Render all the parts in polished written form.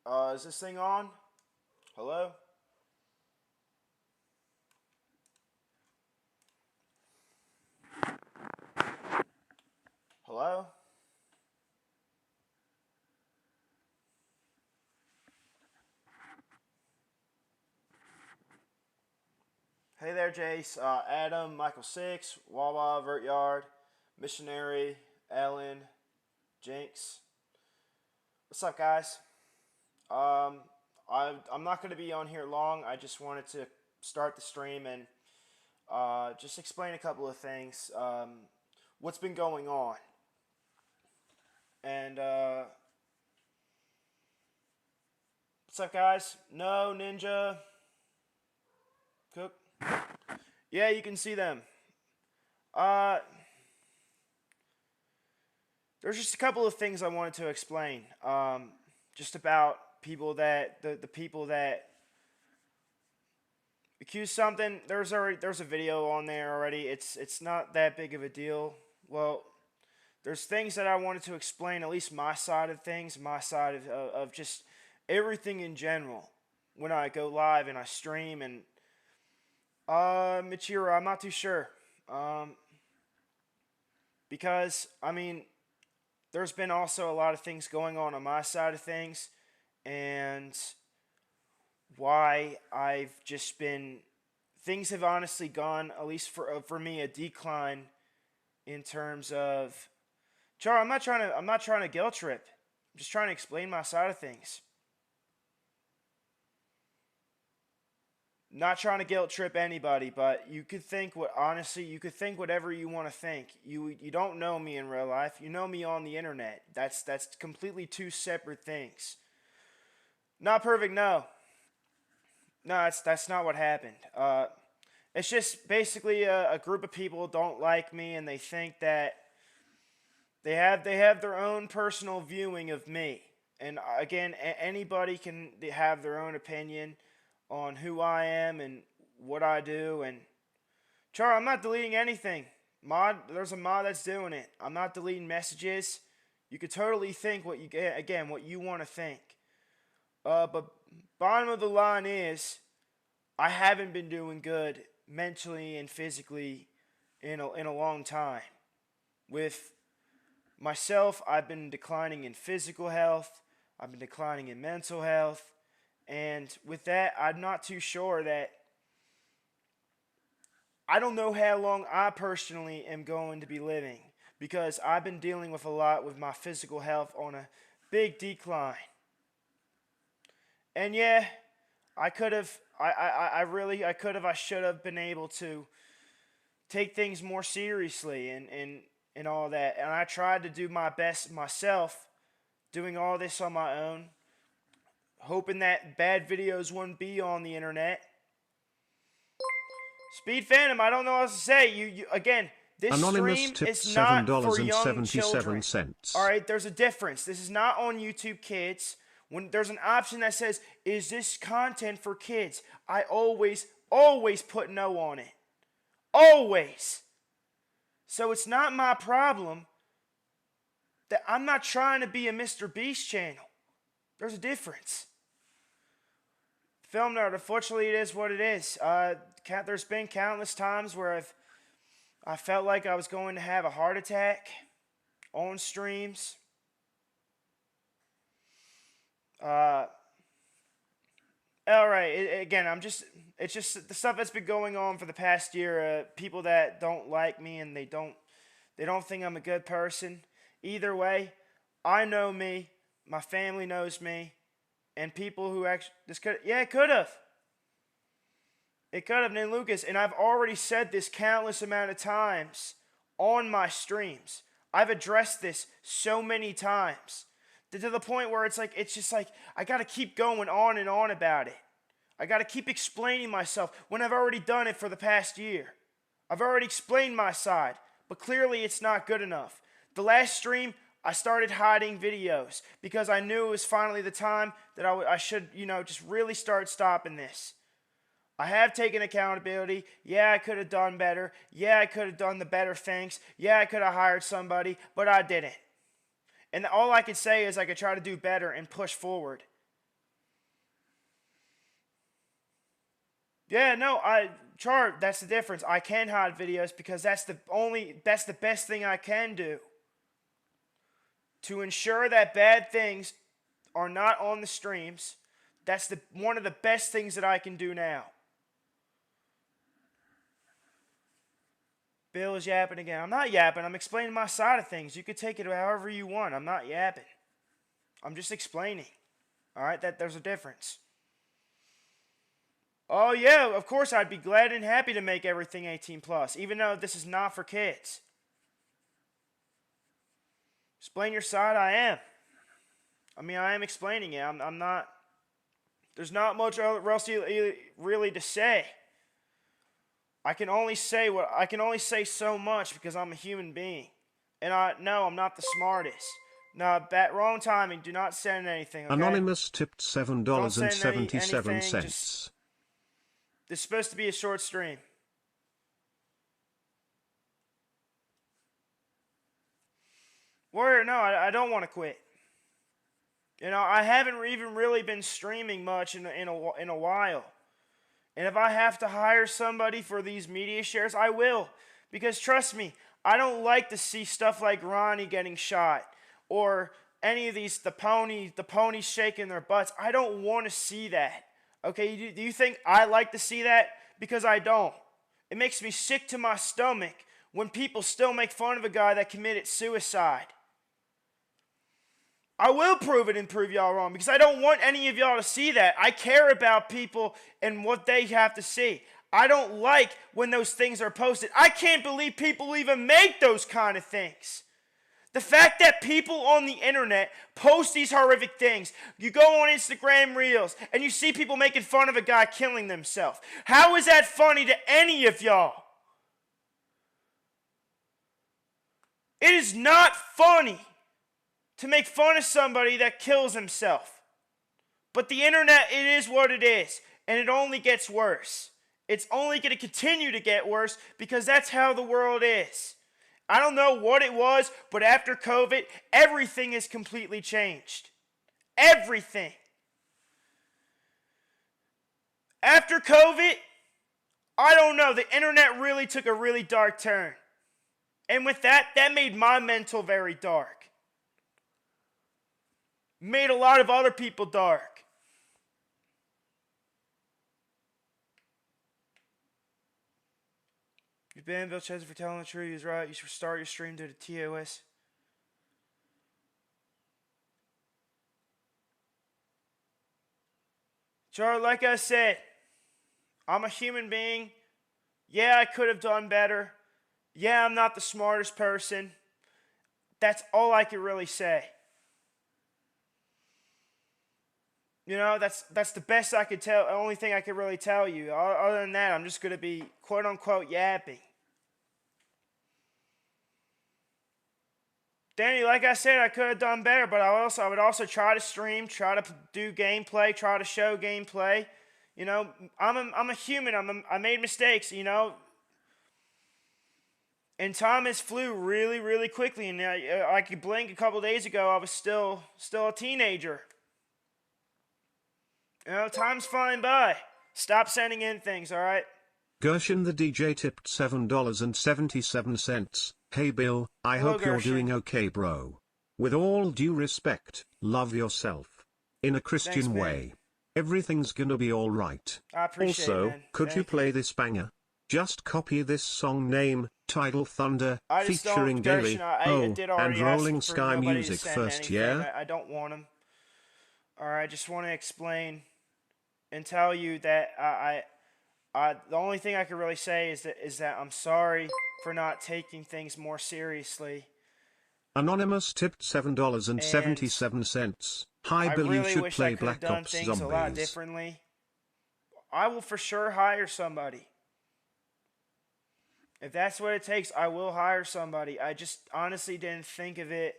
Is this thing on? Hello? Hello? Hey there, Jace. Adam, Michael Six, Wawa, Vertyard, Missionary, Ellen, Jinx. What's up, guys? Um, I'm not going to be on here long. I just wanted to start the stream and just explain a couple of things. What's been going on? And what's up, guys? No, Ninja, Cook. Yeah, you can see them. Uh, there's just a couple of things I wanted to explain. Just about people that the people that accuse something. There's a video on there already. It's not that big of a deal. Well, there's things that I wanted to explain. At least my side of things, my side of just everything in general. When I go live and I stream and Michiro, I'm not too sure. Because I mean, there's been also a lot of things going on my side of things, and why I've just been things have honestly gone, at least for me, a decline in terms of. Char, I'm not trying to guilt trip. I'm just trying to explain my side of things. Not trying to guilt trip anybody, but you could think what honestly you could think whatever you want to think. You don't know me in real life. You know me on the internet. That's completely two separate things. Not perfect, no. No, that's not what happened. It's just basically a group of people don't like me and they think that they have their own personal viewing of me. And again, anybody can have their own opinion on who I am and what I do. And Char, I'm not deleting anything. There's a mod that's doing it. I'm not deleting messages. You could totally think what you want to think. But bottom of the line is, I haven't been doing good mentally and physically in a long time. With myself, I've been declining in physical health. I've been declining in mental health. And with that, I'm not too sure that I don't know how long I personally am going to be living because I've been dealing with a lot with my physical health on a big decline. And yeah, I could have, I could have, I should have been able to take things more seriously and all that. And I tried to do my best myself, doing all this on my own, hoping that bad videos wouldn't be on the internet. Speed Phantom, I don't know what else to say. You again, this Anonymous stream tipped is not for young children. All $7.77. right, there's a difference. This is not on YouTube Kids. When there's an option that says, "Is this content for kids?" I always put no on it. Always. So it's not my problem that I'm not trying to be a Mr. Beast channel. There's a difference. Film nerd, unfortunately, it is what it is. There's been countless times where I felt like I was going to have a heart attack on streams. All right, again, it's just the stuff that's been going on for the past year. People that don't like me and they don't think I'm a good person. Either way, I know me, my family knows me, and people who actually it could have. It could have named Lucas, and I've already said this countless amount of times on my streams. I've addressed this so many times to the point where it's just like I gotta keep going on and on about it. I gotta keep explaining myself when I've already done it for the past year. I've already explained my side, but clearly it's not good enough. The last stream, I started hiding videos because I knew it was finally the time that I should, just really start stopping this. I have taken accountability. Yeah, I could have done better. Yeah, I could have done the better things. Yeah, I could have hired somebody, but I didn't. And all I could say is I could try to do better and push forward. Yeah, no, Char, that's the difference. I can hide videos because that's the best thing I can do to ensure that bad things are not on the streams. That's the one of the best things that I can do now. Bill is yapping again. I'm not yapping. I'm explaining my side of things. You could take it however you want. I'm not yapping. I'm just explaining. All right, that there's a difference. Oh yeah, of course I'd be glad and happy to make everything 18 plus, even though this is not for kids. Explain your side. I am. I am explaining it. I'm not. There's not much else really to say. I can only say so much because I'm a human being, and I'm not the smartest. No, wrong timing. Do not send anything. Okay? Anonymous tipped $7.77. Anything, this is supposed to be a short stream. Warrior, no, I don't want to quit. I haven't even really been streaming much in a while. And if I have to hire somebody for these media shares, I will. Because trust me, I don't like to see stuff like Ronnie getting shot or any of the ponies shaking their butts. I don't want to see that. Okay, do you think I like to see that? Because I don't. It makes me sick to my stomach when people still make fun of a guy that committed suicide. I will prove it and prove y'all wrong because I don't want any of y'all to see that. I care about people and what they have to see. I don't like when those things are posted. I can't believe people even make those kind of things. The fact that people on the internet post these horrific things, you go on Instagram Reels and you see people making fun of a guy killing themselves. How is that funny to any of y'all? It is not funny to make fun of somebody that kills himself. But the internet, it is what it is, and it only gets worse. It's only going to continue to get worse because that's how the world is. I don't know what it was, but after COVID, everything has completely changed. Everything. After COVID, I don't know, the internet really took a really dark turn. And with that made my mental very dark. Made a lot of other people dark. You banned Bill Chesney for telling the truth. He was right. You should start your stream to the TOS. Charlie, like I said, I'm a human being. Yeah, I could have done better. Yeah, I'm not the smartest person. That's all I can really say. That's the best I could tell. The only thing I could really tell you. Other than that, I'm just going to be quote unquote yapping. Danny, like I said, I could have done better, but I would also try to stream, try to do gameplay, try to show gameplay. I'm a human. I made mistakes. And time has flew really, really quickly. And I could blink a couple days ago. I was still a teenager. Time's flying by. Stop sending in things, all right? Gershon the DJ tipped $7.77. Hey Bill, I Hello, hope you're Gershon. doing okay, bro. With all due respect, love yourself. In a Christian Thanks, man. way. Everything's gonna be alright. I appreciate Also, it, man. could you Thank play this banger? Just copy this song name, Tidal Thunder, I just featuring don't, Daily, Gershon, I did already and ask Rolling for Sky nobody Music to send first, anything. yeah? I don't want them. Alright, I just want to explain and tell you that the only thing I can really say is that I'm sorry for not taking things more seriously. Anonymous tipped $7.77. Hi I Bill, you really should wish I play could have Black done Ops things a lot Zombies. differently. I will for sure hire somebody. If that's what it takes, I will hire somebody. I just honestly didn't think of it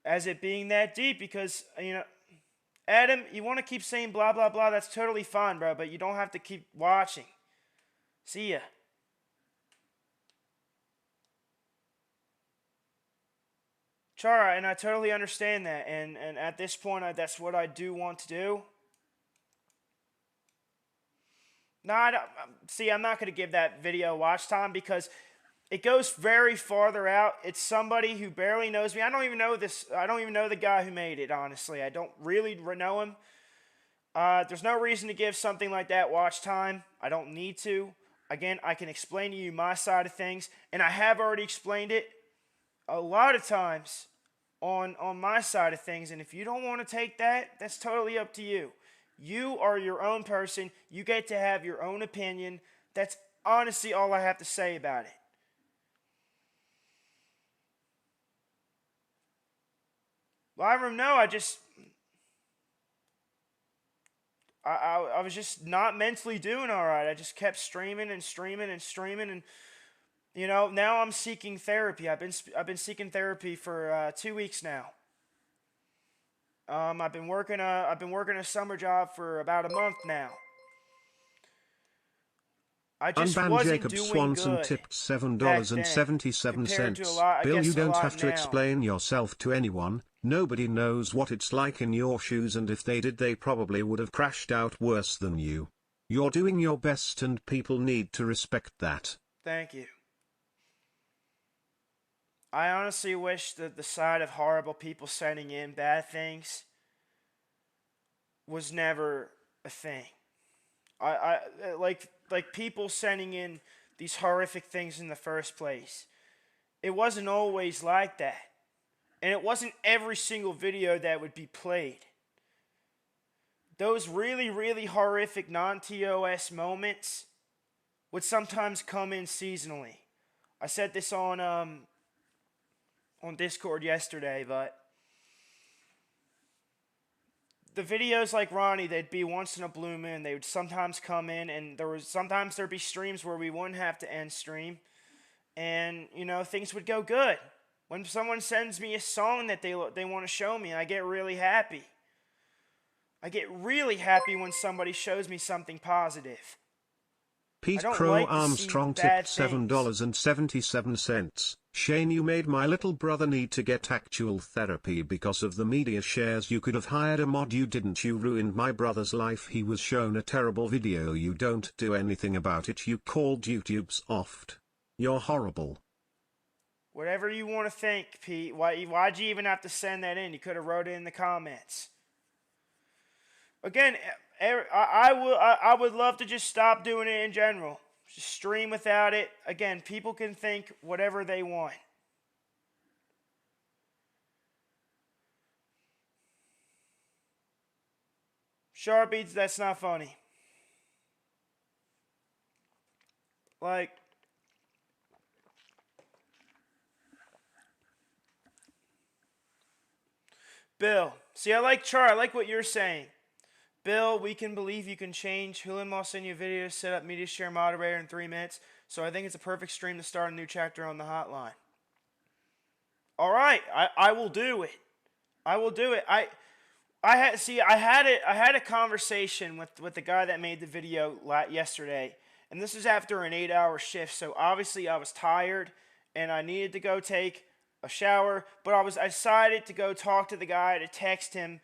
as it being that deep because, Adam, you want to keep saying blah, blah, blah, that's totally fine, bro, but you don't have to keep watching. See ya. Chara, and I totally understand that, and at this point, that's what I do want to do. No, I don't, see, I'm not going to give that video watch time because it goes very farther out. It's somebody who barely knows me. I don't even know this. I don't even know the guy who made it, honestly. I don't really know him. There's no reason to give something like that watch time. I don't need to. Again, I can explain to you my side of things, and I have already explained it a lot of times on my side of things. And if you don't want to take that, that's totally up to you. You are your own person. You get to have your own opinion. That's honestly all I have to say about it. Live room, no, I was just not mentally doing all right. I just kept streaming and streaming and streaming, and now I'm seeking therapy. I've been seeking therapy for 2 weeks now. I've been working a summer job for about a month now. I just Unban wasn't Jacob doing Swanson good tipped back then, compared to $7.77. Bill, you a don't lot have to now. explain yourself to anyone. Nobody knows what it's like in your shoes, and if they did, they probably would have crashed out worse than you. You're doing your best, and people need to respect that. Thank you. I honestly wish that the side of horrible people sending in bad things was never a thing. I like people sending in these horrific things in the first place. It wasn't always like that. And it wasn't every single video that would be played. Those really, really horrific non-TOS moments would sometimes come in seasonally. I said this on Discord yesterday, but the videos like Ronnie, they'd be once in a blue moon. They would sometimes come in, and sometimes there'd be streams where we wouldn't have to end stream, and things would go good. When someone sends me a song that they want to show me, I get really happy. I get really happy when somebody shows me something positive. Pete don't Crow like to see Armstrong bad tipped things. $7.77. Shane, you made my little brother need to get actual therapy because of the media shares. You could have hired a mod, you didn't. You ruined my brother's life. He was shown a terrible video. You don't do anything about it. You called YouTube's oft. You're horrible. Whatever you want to think, Pete. Why'd you even have to send that in? You could have wrote it in the comments. Again, I would love to just stop doing it in general. Just stream without it. Again, people can think whatever they want. Sharpies, that's not funny. Like, Bill, see, I like what you're saying. Bill, we can believe you can change. Hulan will send you a video to set up media share moderator in 3 minutes. So I think it's a perfect stream to start a new chapter on the hotline. All right, I will do it. I will do it. I had a conversation with the guy that made the video yesterday, and this is after an 8-hour shift. So obviously I was tired and I needed to go take a shower, but I decided to go talk to the guy, to text him,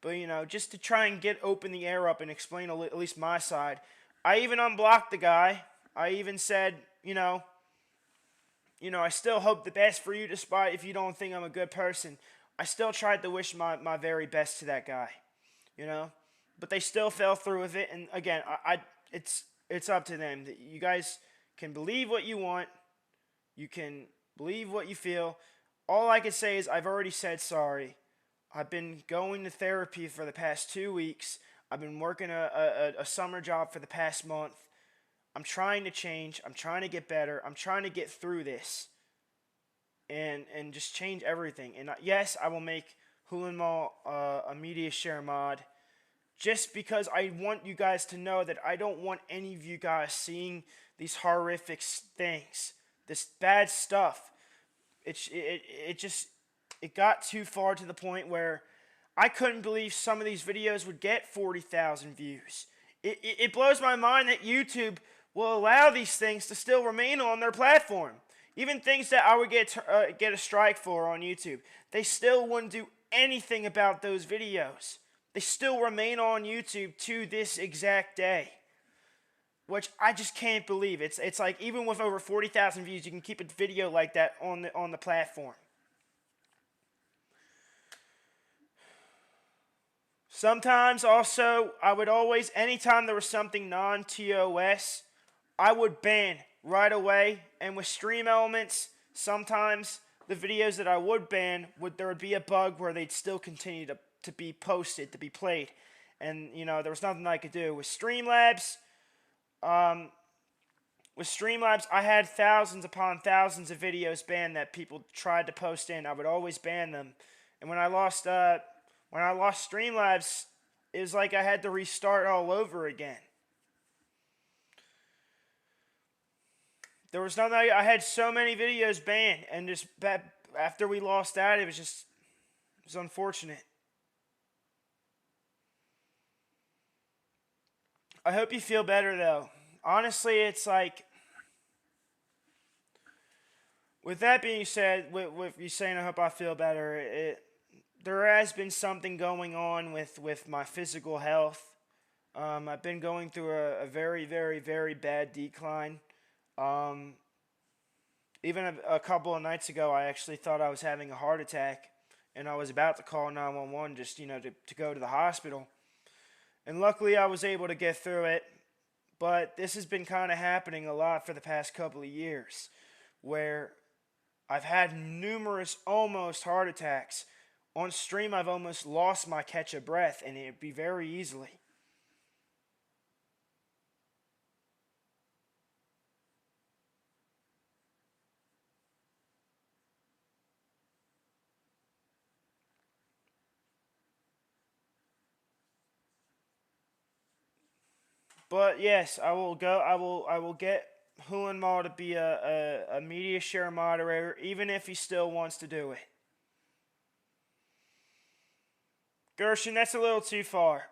but just to try and open the air up and explain at least my side. I even unblocked the guy. I even said, I still hope the best for you, despite if you don't think I'm a good person. I still tried to wish my very best to that guy, but they still fell through with it. And again, it's up to them. You guys can believe what you want. You can believe what you feel. All I can say is I've already said sorry. I've been going to therapy for the past 2 weeks. I've been working a summer job for the past month. I'm trying to change. I'm trying to get better. I'm trying to get through this and just change everything. And yes, I will make Hulan Mall a media share mod just because I want you guys to know that I don't want any of you guys seeing these horrific things, this bad stuff. It got too far to the point where I couldn't believe some of these videos would get 40,000 views. It blows my mind that YouTube will allow these things to still remain on their platform. Even things that I would get a strike for on YouTube, they still wouldn't do anything about those videos. They still remain on YouTube to this exact day. which I just can't believe. It's like even with over 40,000 views, you can keep a video like that on the platform. Sometimes also, I would always, anytime there was something non-TOS, I would ban right away. And with Stream Elements, sometimes the videos that I would ban, there would be a bug where they'd still continue to be posted, to be played. And, you know, there was nothing I could do. With Streamlabs, I had thousands upon thousands of videos banned that people tried to post in. I would always ban them. And when I lost Streamlabs, it was like I had to restart all over again. There was nothing. I had so many videos banned, and just after we lost that, it was unfortunate. I hope you feel better, though. Honestly, it's like, with that being said, with you saying I hope I feel better, there has been something going on with my physical health. I've been going through a very, very, very bad decline. Even a couple of nights ago, I actually thought I was having a heart attack, and I was about to call 911 just, you know, to go to the hospital. And luckily, I was able to get through it. But this has been kind of happening a lot for the past couple of years, where I've had numerous almost heart attacks. On stream, I've almost lost my catch of breath, and it'd be very easily. But yes, I will go. I will get Hulan Mall to be a media share moderator, even if he still wants to do it. Gershon, that's a little too far.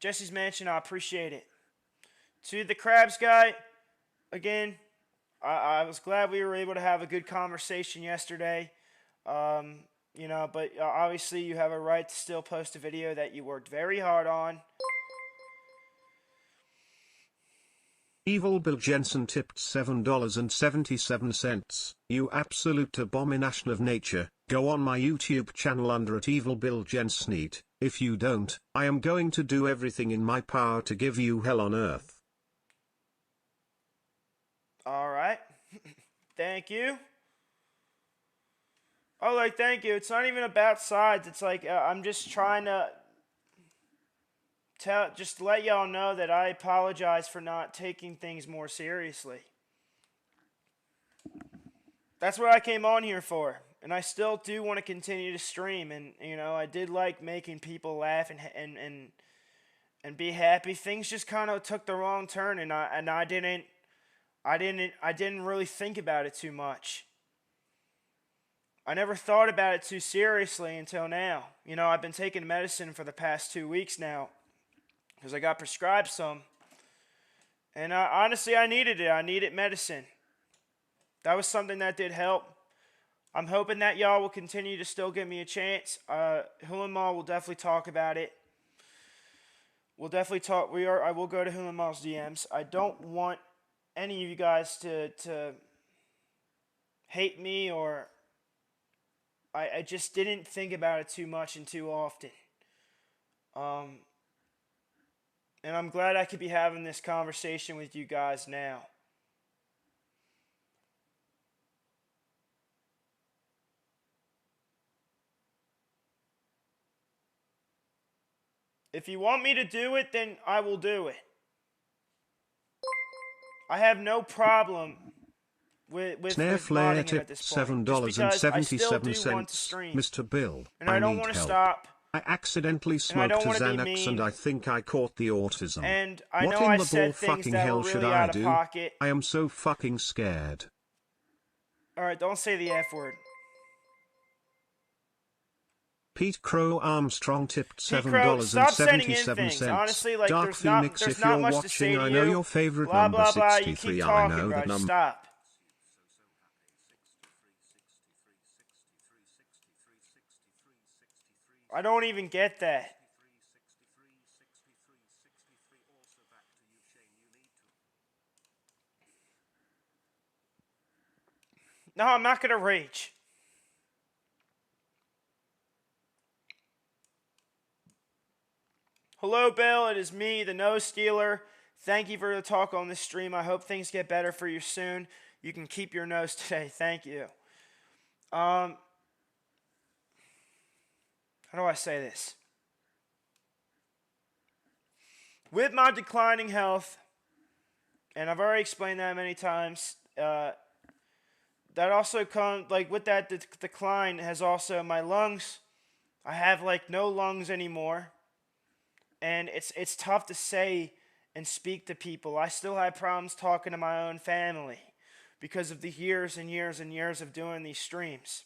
Jesse's Mansion, I appreciate it. To the Krabs guy, again, I was glad we were able to have a good conversation yesterday. You know, but obviously you have a right to still post a video that you worked very hard on. Evil Bill Jensen tipped $7.77. You absolute abomination of nature. Go on my YouTube channel under at Evil Bill Jensen. If you don't, I am going to do everything in my power to give you hell on earth. Alright. Thank you. Oh, like, thank you. It's not even about sides. It's like, I'm just trying to just let y'all know that I apologize for not taking things more seriously. That's what I came on here for. And I still do want to continue to stream. And, you know, I did like making people laugh and be happy. Things just kind of took the wrong turn, and I didn't really think about it too much. I never thought about it too seriously until now. You know, I've been taking medicine for the past 2 weeks now because I got prescribed some. And honestly, I needed it. I needed medicine. That was something that did help. I'm hoping that y'all will continue to still give me a chance. Hulan Mall will definitely talk about it. We'll definitely talk. I will go to Hulan Mall's DMs. I don't want any of you guys to hate me, or I just didn't think about it too much and too often. And I'm glad I could be having this conversation with you guys now. If you want me to do it, then I will do it. I have no problem with Snare Flare modding it at tipped this point. $7.77. Mr. Bill, and I don't need want to help. stop. I accidentally I smoked don't a wanna be Xanax mean. and I think I caught the autism. And I What know in I the said ball things fucking that hell were should really I out of do? pocket. I am so fucking scared. Alright, don't say the F word. Pete Crow Armstrong tipped Pete Crow, stop sending in $7.77. things. Honestly, like, Dark there's Phoenix, not if you're much to say watching, to I know you. your favorite Blah, number blah, blah. You 63. keep I talking, know bro. that number. Stop. I don't even get that. No, I'm not going to rage. Hello, Bill. It is me, the Nose Stealer. Thank you for the talk on this stream. I hope things get better for you soon. You can keep your nose today. Thank you. How do I say this? With my declining health, and I've already explained that many times, that also comes, like, with that decline has also my lungs. I have, like, no lungs anymore. And it's tough to say and speak to people. I still have problems talking to my own family because of the years and years and years of doing these streams.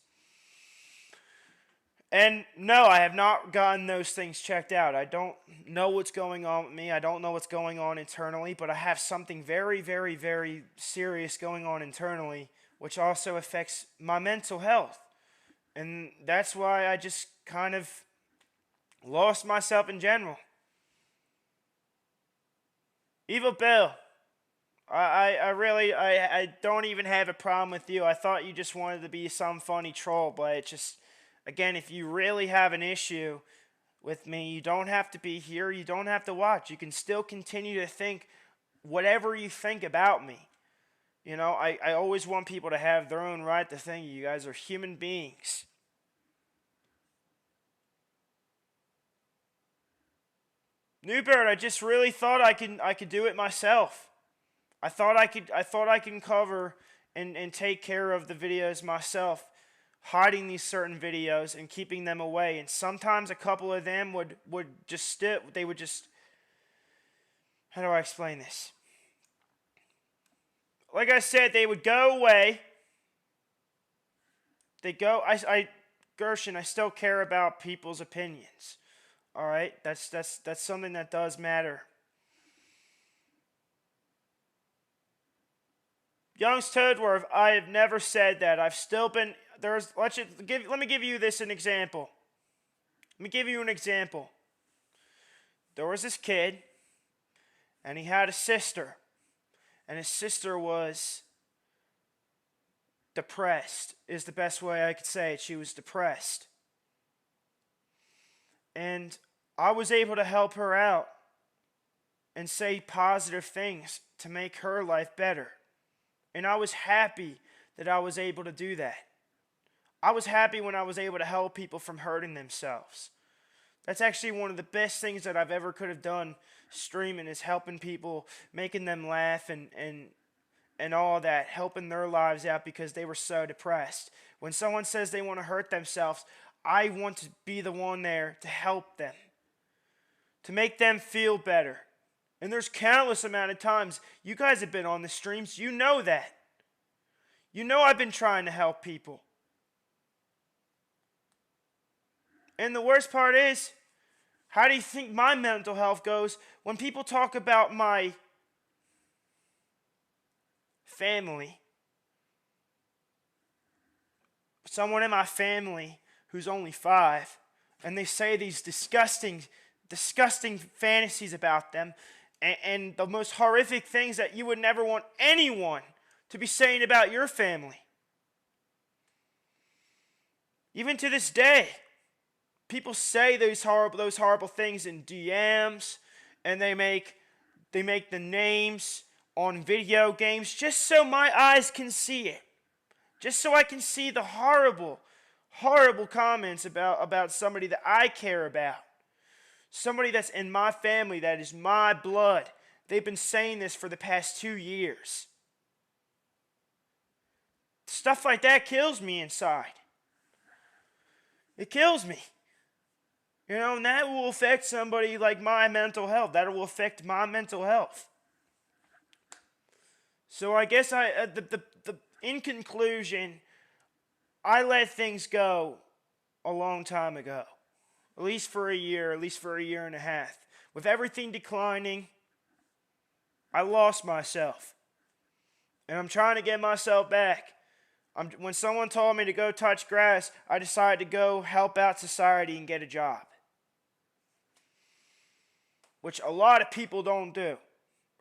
And no, I have not gotten those things checked out. I don't know what's going on with me. I don't know what's going on internally, but I have something very, very, very serious going on internally, which also affects my mental health. And that's why I just kind of lost myself in general. Evil Bill, I don't even have a problem with you. I thought you just wanted to be some funny troll, but it just, again, if you really have an issue with me, you don't have to be here. You don't have to watch. You can still continue to think whatever you think about me. You know, I always want people to have their own right to think. You guys are human beings. Newbird, I just really thought I could do it myself. I thought I can cover and take care of the videos myself, hiding these certain videos and keeping them away. And sometimes a couple of them would just how do I explain this? Like I said, they would go away. Gershon, I still care about people's opinions. All right, that's something that does matter. Young's Toadworth, I have never said that. I've still been let me give you this an example. Let me give you an example. There was this kid, and he had a sister, and his sister was depressed. Is the best way I could say it. She was depressed. And I was able to help her out and say positive things to make her life better. And I was happy that I was able to do that. I was happy when I was able to help people from hurting themselves. That's actually one of the best things that I've ever could have done streaming, is helping people, making them laugh and all that, helping their lives out because they were so depressed. When someone says they want to hurt themselves, I want to be the one there to help them, to make them feel better. And there's countless amount of times, you guys have been on the streams, you know that. You know I've been trying to help people. And the worst part is, how do you think my mental health goes when people talk about my family? Someone in my family who's only 5, and they say these disgusting fantasies about them, and the most horrific things that you would never want anyone to be saying about your family. Even to this day, people say those horrible things in DMs, and they make the names on video games just so my eyes can see it. Just so I can see the horrible comments about somebody that I care about. Somebody that's in my family, that is my blood. They've been saying this for the past 2 years. Stuff like that kills me inside. It kills me. You know, and that will affect somebody like my mental health. That will affect my mental health. So I guess in conclusion, I let things go a long time ago. At least for a year and a half. With everything declining, I lost myself. And I'm trying to get myself back. When someone told me to go touch grass, I decided to go help out society and get a job. Which a lot of people don't do.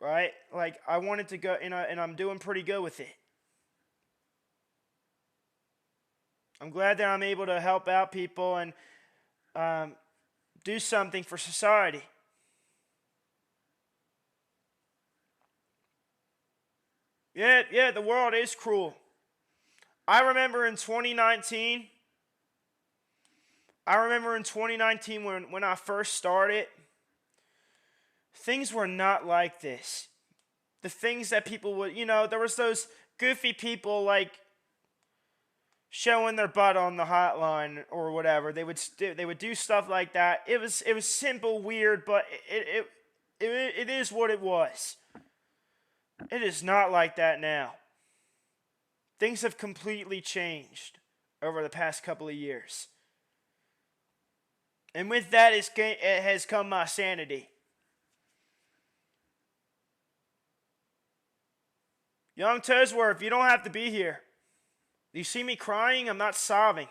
Right? Like, I wanted to go, and I'm doing pretty good with it. I'm glad that I'm able to help out people and do something for society. Yeah, the world is cruel. I remember in 2019, when I first started, things were not like this. The things that people would, there was those goofy people like showing their butt on the hotline or whatever. They would do stuff like that. It was simple, weird, but it is what it was. It is not like that now. Things have completely changed over the past couple of years. And with that it has come my sanity. Young Tesworth, you don't have to be here. You see me crying? I'm not sobbing.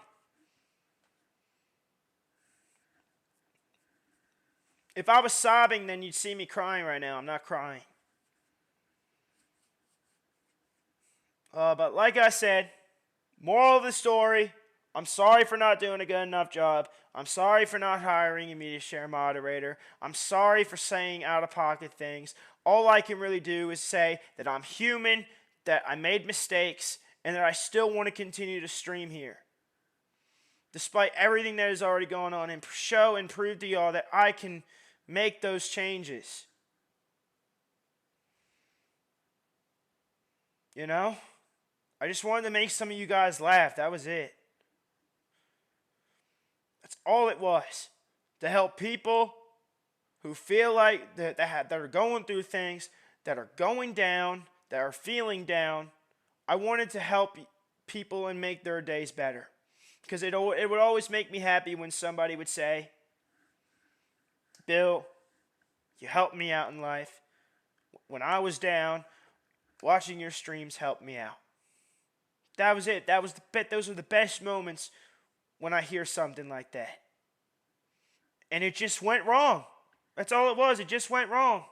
If I was sobbing, then you'd see me crying right now. I'm not crying. But like I said, moral of the story, I'm sorry for not doing a good enough job. I'm sorry for not hiring a media share moderator. I'm sorry for saying out-of-pocket things. All I can really do is say that I'm human, that I made mistakes, and that I still want to continue to stream here. Despite everything that is already going on, and show and prove to y'all that I can make those changes. You know? I just wanted to make some of you guys laugh. That was it. That's all it was. To help people who feel like that are going through things, that are going down, that are feeling down. I wanted to help people and make their days better. Because it would always make me happy when somebody would say, Bill, you helped me out in life. When I was down, watching your streams helped me out. That was it. Those were the best moments when I hear something like that. And it just went wrong. That's all it was. It just went wrong.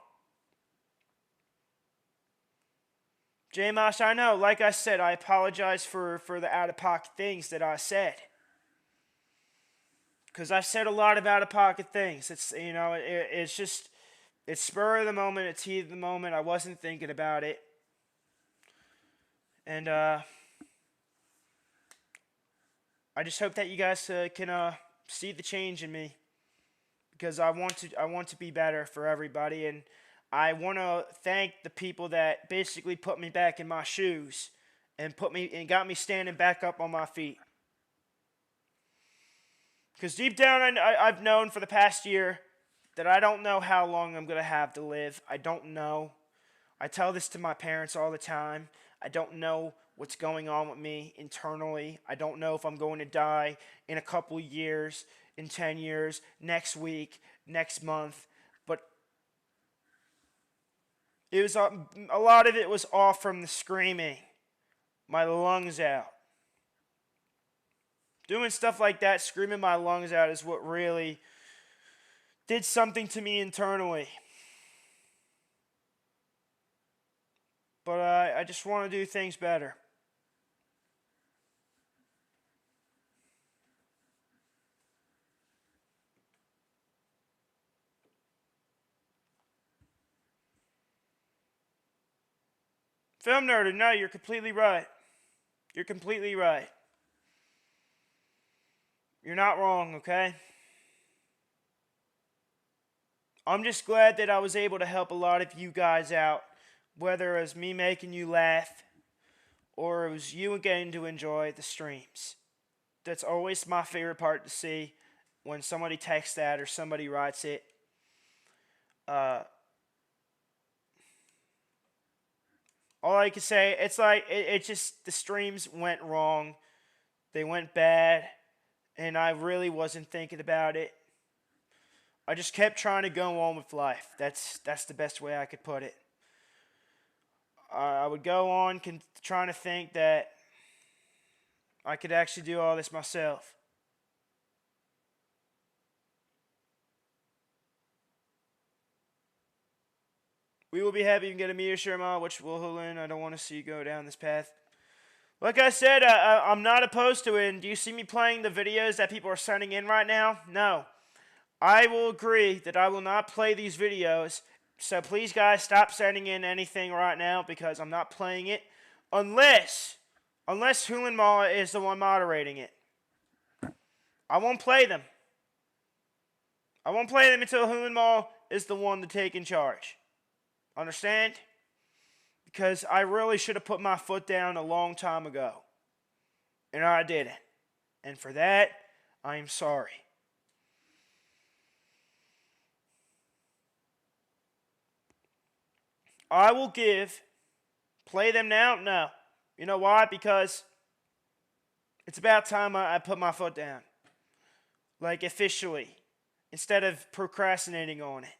J-Mosh, I know. Like I said, I apologize for the out-of-pocket things that I said. Because I've said a lot of out-of-pocket things. It's just, it's spur of the moment. It's heat of the moment. I wasn't thinking about it. And I just hope that you guys can see the change in me. Because I want to be better for everybody. And I want to thank the people that basically put me back in my shoes and got me standing back up on my feet. Because deep down, I've known for the past year that I don't know how long I'm going to have to live. I don't know. I tell this to my parents all the time. I don't know what's going on with me internally. I don't know if I'm going to die in a couple years, in 10 years, next week, next month. But it was a lot of it was off from the screaming, my lungs out. Doing stuff like that, screaming my lungs out, is what really did something to me internally. But I just want to do things better. Film Nerd, no, you're completely right. You're completely right. You're not wrong, okay? I'm just glad that I was able to help a lot of you guys out, whether it was me making you laugh or it was you getting to enjoy the streams. That's always my favorite part to see when somebody texts that or somebody writes it. All I can say, it's like, it just, the streams went wrong. They went bad, and I really wasn't thinking about it. I just kept trying to go on with life. That's the best way I could put it. I would go on trying to think that I could actually do all this myself. We will be happy to get a media share mod, which will hold in. I don't want to see you go down this path. Like I said, I'm not opposed to it. And do you see me playing the videos that people are sending in right now? No. I will agree that I will not play these videos. So please, guys, stop sending in anything right now because I'm not playing it unless Hulan Mala is the one moderating it. I won't play them. I won't play them until Hulan Mala is the one to take in charge. Understand? Because I really should have put my foot down a long time ago. And I didn't. And for that, I am sorry. I will play them now? No. You know why? Because it's about time I put my foot down. Like officially. Instead of procrastinating on it.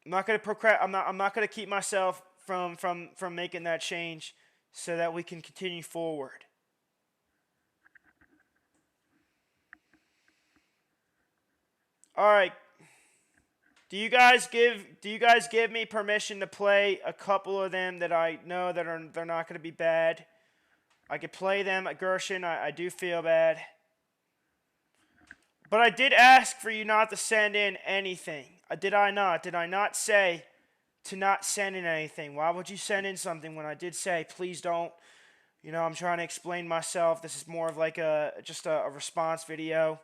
I'm not gonna keep myself from making that change so that we can continue forward. Alright. Do you guys give me permission to play a couple of them that I know that they're not gonna be bad? I could play them at Gershon. I do feel bad. But I did ask for you not to send in anything. Did I not? Did I not say to not send in anything? Why would you send in something when I did say, please don't? You know, I'm trying to explain myself. This is more of like just a response video.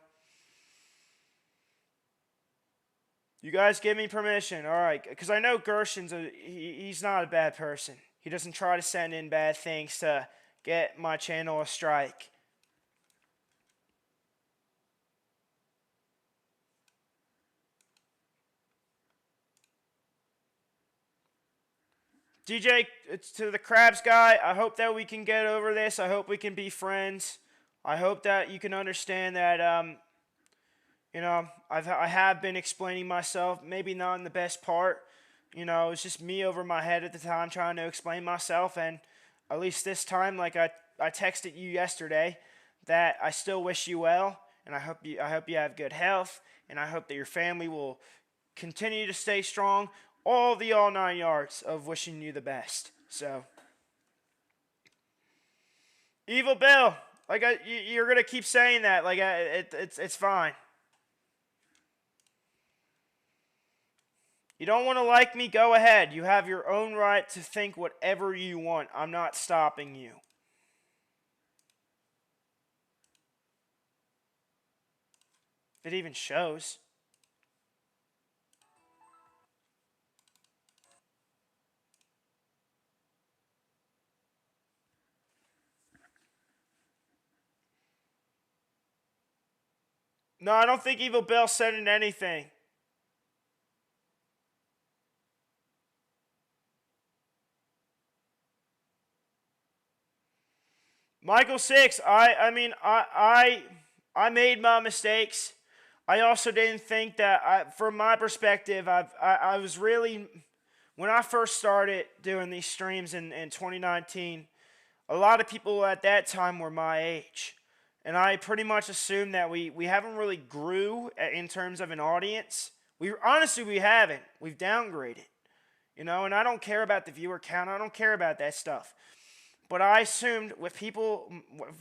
You guys give me permission, all right? Because I know Gershon's he's not a bad person. He doesn't try to send in bad things to get my channel a strike. DJ, to the Krabs guy, I hope that we can get over this. I hope we can be friends. I hope that you can understand that, you know, I have been explaining myself, maybe not in the best part. You know, it's just me over my head at the time trying to explain myself. And at least this time, like I texted you yesterday, that I still wish you well. And I hope you have good health. And I hope that your family will continue to stay strong. All 9 yards of wishing you the best. So, Evil Bill, like you're gonna keep saying that, like it's fine. You don't want to like me? Go ahead. You have your own right to think whatever you want. I'm not stopping you. It even shows. No, I don't think Evil Bill said in anything. Michael 6, I mean, I made my mistakes. I also didn't think that, from my perspective, I was really, when I first started doing these streams in 2019, a lot of people at that time were my age. And I pretty much assumed that we haven't really grew in terms of an audience. Honestly, we haven't. We've downgraded. You know, and I don't care about the viewer count. I don't care about that stuff. But I assumed with people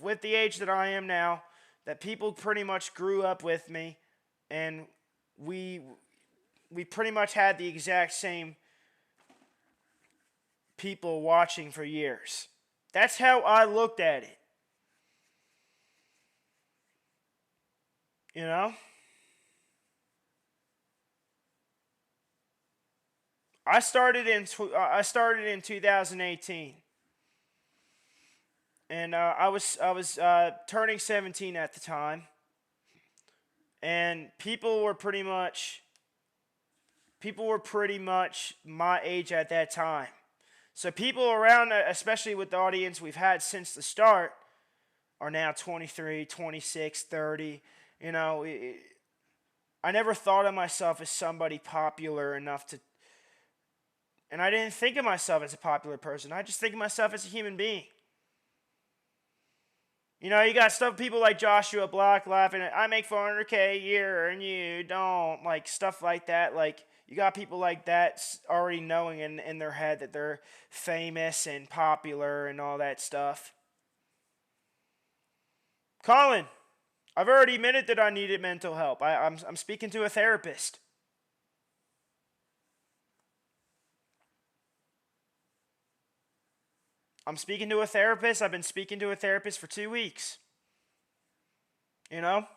with the age that I am now, that people pretty much grew up with me, and we pretty much had the exact same people watching for years. That's how I looked at it. You know? I started in 2018. And I was turning 17 at the time, and people were pretty much my age at that time. So people around, especially with the audience we've had since the start, are now 23, 26, 30. You know, I never thought of myself as somebody popular enough to, and I didn't think of myself as a popular person. I just think of myself as a human being. You know, you got people like Joshua Block laughing at, I make $400K a year and you don't, like stuff like that. Like, You got people like that already knowing in their head that they're famous and popular and all that stuff. Colin, I've already admitted that I needed mental help. I'm speaking to a therapist. I'm speaking to a therapist. I've been speaking to a therapist for 2 weeks. You know?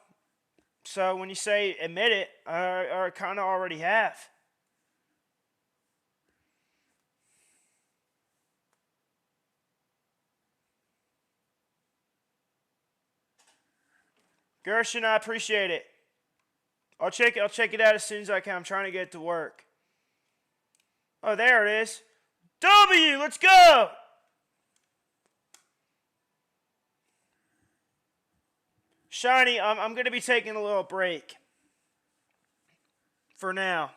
So when you say admit it, I kind of already have. Gershon, I appreciate it. I'll check it out as soon as I can. I'm trying to get it to work. Oh, there it is. W, let's go! Shiny, I'm going to be taking a little break. For now.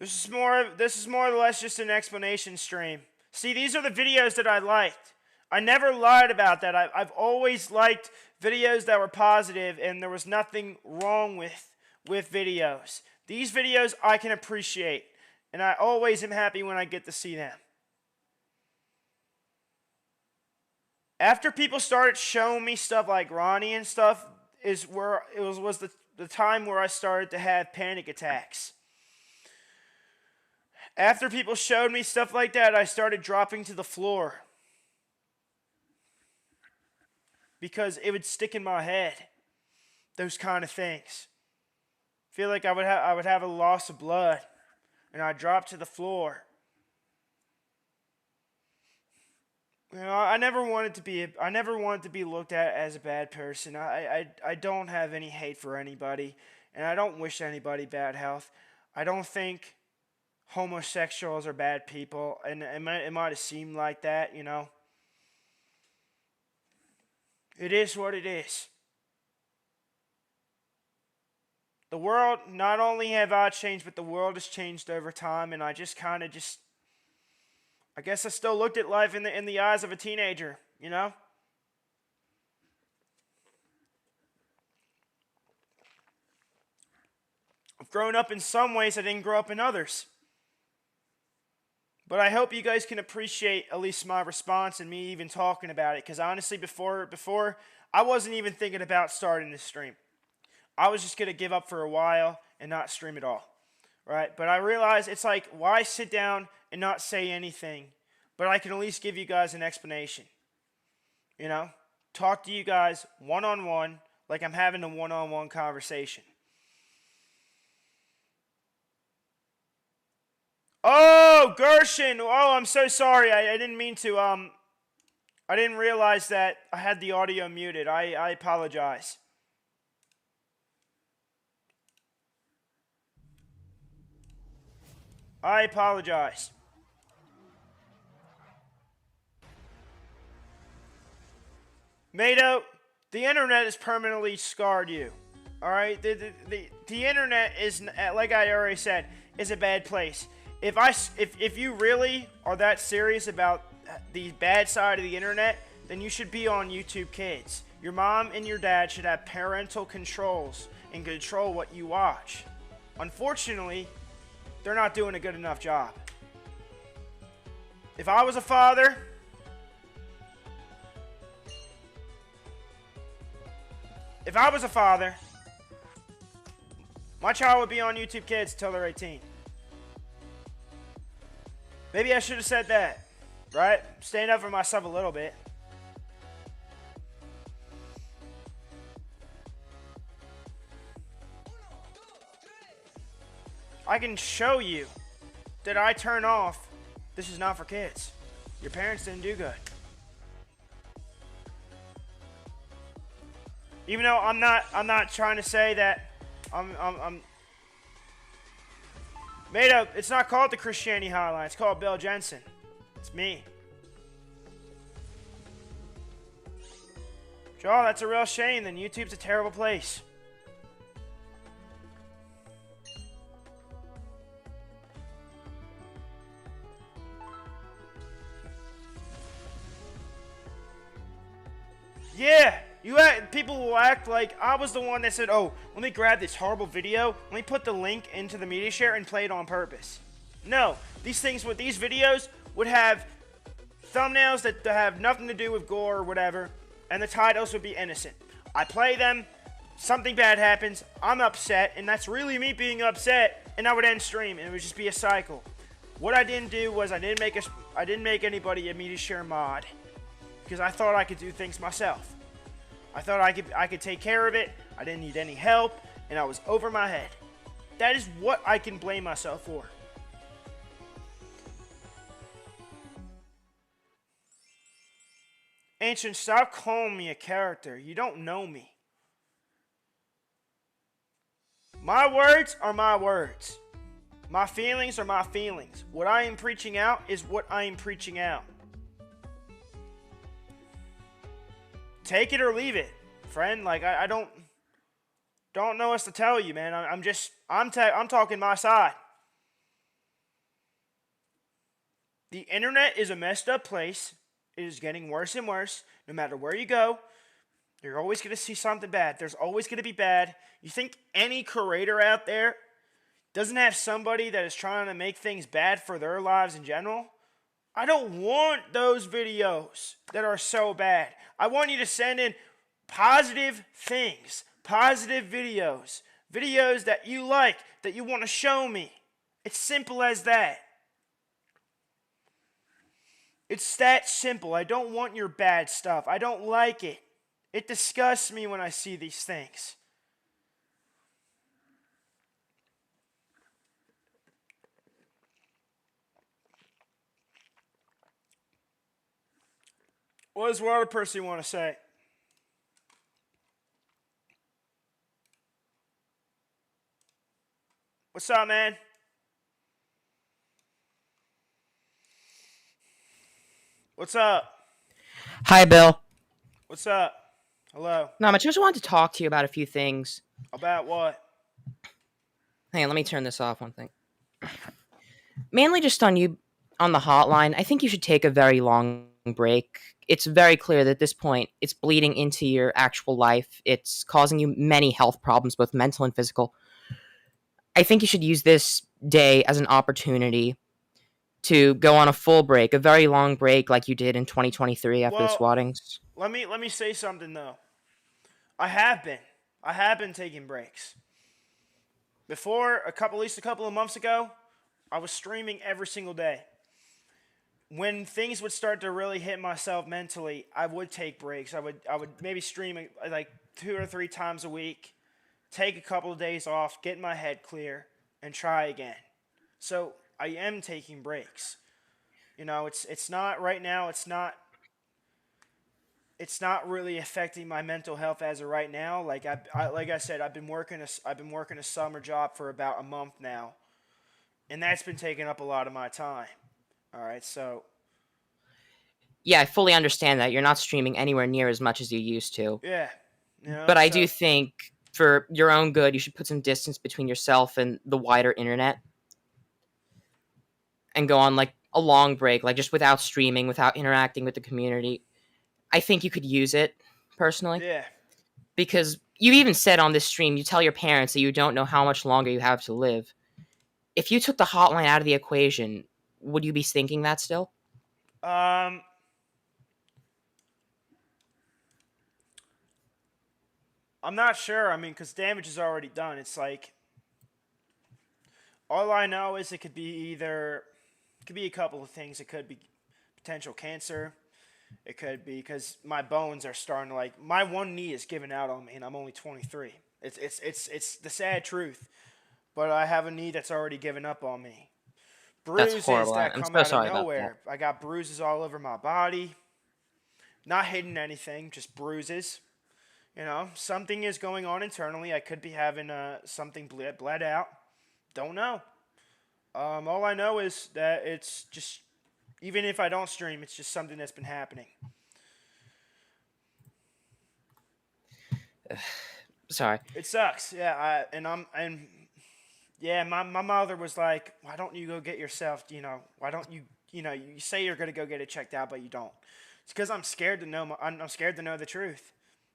This is more or less just an explanation stream. See, these are the videos that I liked. I never lied about that. I've always liked videos that were positive, and there was nothing wrong with videos. These videos I can appreciate, and I always am happy when I get to see them. After people started showing me stuff like Ronnie and stuff, is where it was the time where I started to have panic attacks. After people showed me stuff like that, I started dropping to the floor. Because it would stick in my head. Those kind of things. Feel like I would have a loss of blood. And I'd drop to the floor. You know, I never wanted to be looked at as a bad person. I don't have any hate for anybody, and I don't wish anybody bad health. I don't think homosexuals are bad people, and it might have seemed like that, you know. It is what it is. The world, not only have I changed, but the world has changed over time, and I guess I still looked at life in the eyes of a teenager, you know? I've grown up in some ways, I didn't grow up in others. But I hope you guys can appreciate at least my response and me even talking about it, because honestly, before I wasn't even thinking about starting this stream. I was just going to give up for a while and not stream at all, right? But I realized it's like, why sit down and not say anything, but I can at least give you guys an explanation, you know? Talk to you guys one-on-one like I'm having a one-on-one conversation. Oh, Gershon! Oh, I'm so sorry. I didn't mean to. I didn't realize that I had the audio muted. I apologize. I apologize. Mado, the internet has permanently scarred you. All right? The internet is, like I already said, is a bad place. If you really are that serious about the bad side of the internet, then you should be on YouTube Kids. Your mom and your dad should have parental controls and control what you watch. Unfortunately, they're not doing a good enough job. If I was a father, my child would be on YouTube Kids until they're 18. Maybe I should have said that, right? Stand up for myself a little bit. I can show you that I turn off, this is not for kids. Your parents didn't do good. Even though I'm not trying to say that I'm made up. It's not called the Christianity Hotline. It's called Bill Jensen. It's me. Joel, that's a real shame. Then YouTube's a terrible place. Yeah. People will act like I was the one that said, "Oh, let me grab this horrible video, let me put the link into the media share and play it on purpose." No, these videos would have thumbnails that have nothing to do with gore or whatever, and the titles would be innocent. I play them, something bad happens, I'm upset, and that's really me being upset, and I would end stream, and it would just be a cycle. What I didn't do was I didn't make anybody a media share mod, because I thought I could do things myself. I thought I could take care of it. I didn't need any help, and I was over my head. That is what I can blame myself for. Ancient, stop calling me a character. You don't know me. My words are my words. My feelings are my feelings. What I am preaching out is what I am preaching out. Take it or leave it, friend. Like I don't know what to tell you, man. I'm talking my side. The internet is a messed up place. It is getting worse and worse. No matter where you go, you're always going to see something bad. There's always going to be bad. You think any creator out there doesn't have somebody that is trying to make things bad for their lives in general? I don't want those videos that are so bad. I want you to send in positive things, positive videos, videos that you like, that you want to show me. It's simple as that. It's that simple. I don't want your bad stuff. I don't like it. It disgusts me when I see these things. What does Water Percy want to say? What's up, man? What's up? Hi, Bill. What's up? Hello. Not much. I just wanted to talk to you about a few things. About what? Hang on, let me turn this off one thing. Mainly just on you on the hotline. I think you should take a very long break. It's very clear that at this point it's bleeding into your actual life. It's causing you many health problems, both mental and physical. I think you should use this day as an opportunity to go on a full break, a very long break like you did in 2023 after the swattings. Let me say something though. I have been taking breaks. Before at least a couple of months ago, I was streaming every single day. When things would start to really hit myself mentally, I would take breaks. I would maybe stream like 2 or 3 times a week, take a couple of days off, get my head clear, and try again. So I am taking breaks. You know, it's not right now. It's not really affecting my mental health as of right now. Like I said, I've been working a summer job for about a month now, and that's been taking up a lot of my time. All right, so yeah, I fully understand that you're not streaming anywhere near as much as you used to. yeah, you know, but I do think for your own good, you should put some distance between yourself and the wider internet, and go on like a long break, like just without streaming, without interacting with the community. I think you could use it, personally. Yeah. Because you even said on this stream, you tell your parents that you don't know how much longer you have to live. If you took the hotline out of the equation, would you be thinking that still? I'm not sure. I mean, because damage is already done. It's like, all I know is it could be a couple of things. It could be potential cancer. It could be because my bones are starting to my one knee is giving out on me, and I'm only 23. It's the sad truth, but I have a knee that's already given up on me. Bruises that come out of nowhere. I got bruises all over my body. Not hitting anything, just bruises. You know, something is going on internally. I could be having something bled out. Don't know. All I know is that it's just, even if I don't stream, it's just something that's been happening. Sorry. It sucks. Yeah, my mother was like, "Why don't you go get yourself, why don't you, you say you're going to go get it checked out, but you don't." It's because I'm scared to know I'm scared to know the truth.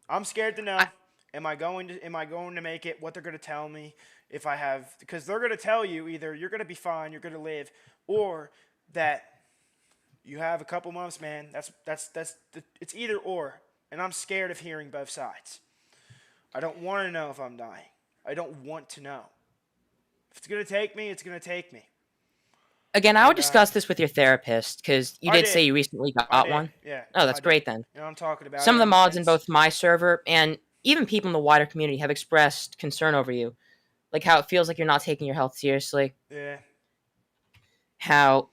I'm scared to know. I, Am I going to make it? What they're going to tell me if I have, because they're going to tell you either you're going to be fine, you're going to live, or that you have a couple months, man. It's either or, and I'm scared of hearing both sides. I don't want to know if I'm dying. I don't want to know. If it's going to take me, it's going to take me. Again, I would And discuss this with your therapist because you I did say did. you recently I got did. one. Yeah, Oh, I that's did. great then. I'm talking about Some it, of the and mods in it's both my server and even people in the wider community have expressed concern over you, like how it feels like you're not taking your health seriously. yeah. How,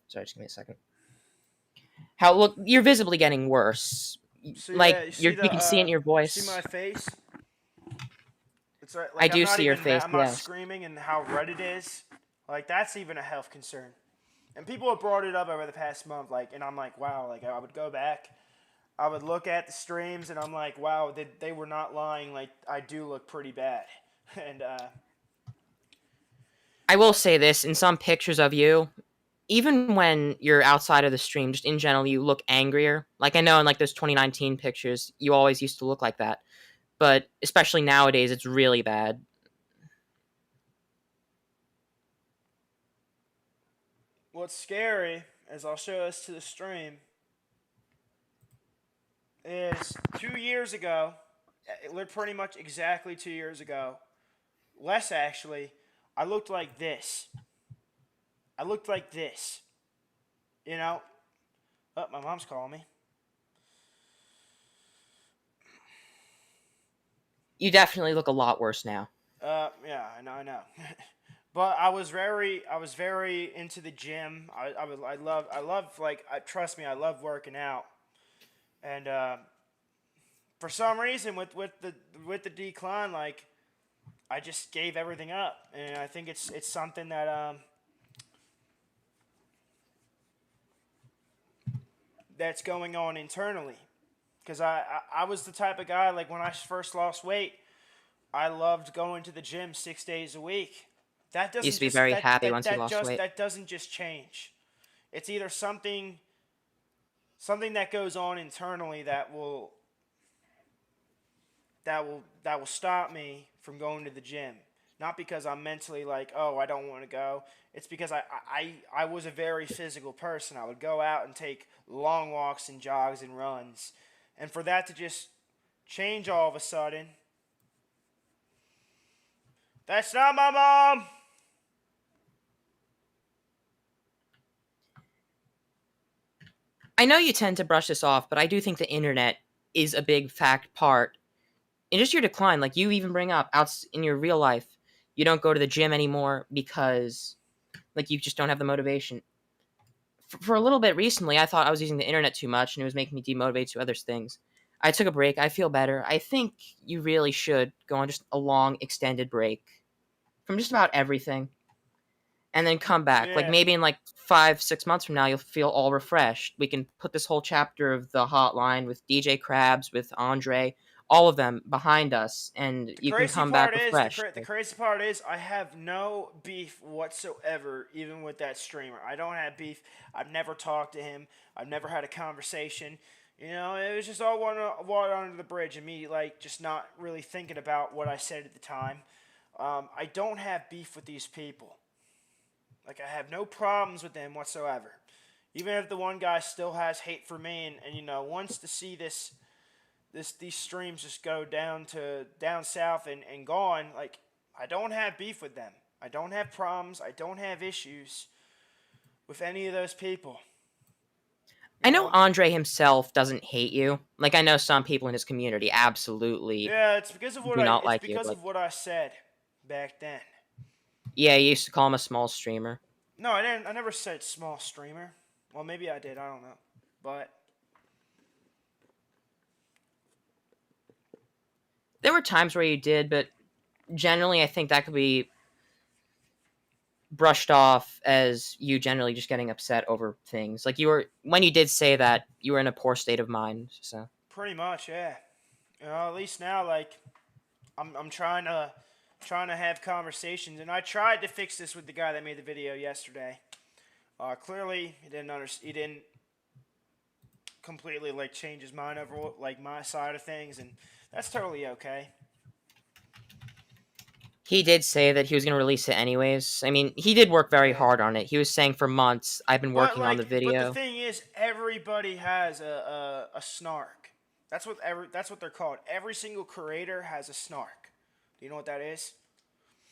sorry, just give me a second. How look, you're visibly getting worse. See Like that? You see you can see it in your you see my voice. face? It's I like I'm do not see your even face. I'm not Yes. screaming and how red it is. Like that's even a health concern. And people have brought it up over the past month. Like, and I'm like, wow. Like I would go back, I would look at the streams, and I'm like, wow, they were not lying. Like I do look pretty bad. And I will say this: in some pictures of you, even when you're outside of the stream, just in general, you look angrier. Like I know in like those 2019 pictures, you always used to look like that. But especially nowadays, it's really bad. what's scary, as I'll show us to the stream, is 2 years ago. Pretty much exactly 2 years ago. Less actually. I looked like this. I looked like this. You know. Oh, my mom's calling me. You definitely look a lot worse now. Yeah, I know. But I was very into the gym. I love like, trust me, I love working out. And for some reason, with the decline, like I just gave everything up, and I think it's something that that's going on internally. Because I was the type of guy, like when I first lost weight, I loved going to the gym 6 days a week. That You used doesn't to be just very happy once you lost weight. that doesn't just change. It's either something that goes on internally that will stop me from going to the gym. Not because I'm mentally like, oh, I don't want to go. It's because I was a very physical person. I would go out and take long walks and jogs and runs. And for that to just change all of a sudden, that's not my mom. I know you tend to brush this off, but I do think the internet is a big fact part in just your decline. Like you even bring up out in your real life, you don't go to the gym anymore because like you just don't have the motivation. For a little bit recently, I thought I was using the internet too much and it was making me demotivated to other things. I took a break. I feel better. I think you really should go on just a long, extended break from just about everything and then come back. Like Yeah. maybe in like 5, 6 months from now, you'll feel all refreshed. We can put this whole chapter of the hotline with DJ Krabs, with Andre, all of them behind us, and The you can crazy come back part is refreshed. the crazy part is I have no beef whatsoever, even with that streamer. I don't have beef. I've never talked to him. I've never had a conversation. You know, it was just all water under the bridge, and me like just not really thinking about what I said at the time. I don't have beef with these people. Like I have no problems with them whatsoever. Even if the one guy still has hate for me, and wants to see these streams just go down south and gone. Like I don't have beef with them. I don't have problems. I don't have issues with any of those people. I You know know? Andre himself doesn't hate you. Like I know some people in his community absolutely Yeah, it's because of do not it's like you. because Like of what I said back then. yeah, you used to call him a small streamer. No, I didn't. I never said small streamer. Well, maybe I did. I don't know. But There were times where you did, but generally I think that could be brushed off as you generally just getting upset over things. Like you were when you did say that, you were in a poor state of mind. So pretty much, yeah. At least now, like I'm trying to have conversations, and I tried to fix this with the guy that made the video yesterday. Clearly, he didn't completely like change his mind over like my side of things, and that's totally okay. He did say that he was going to release it anyways. I mean, he did work very Yeah. hard on it. He was saying for months, I've been But working on the like, but the video. thing is, everybody has a snark. That's what they're called. Every single creator has a snark. Do you know what that is?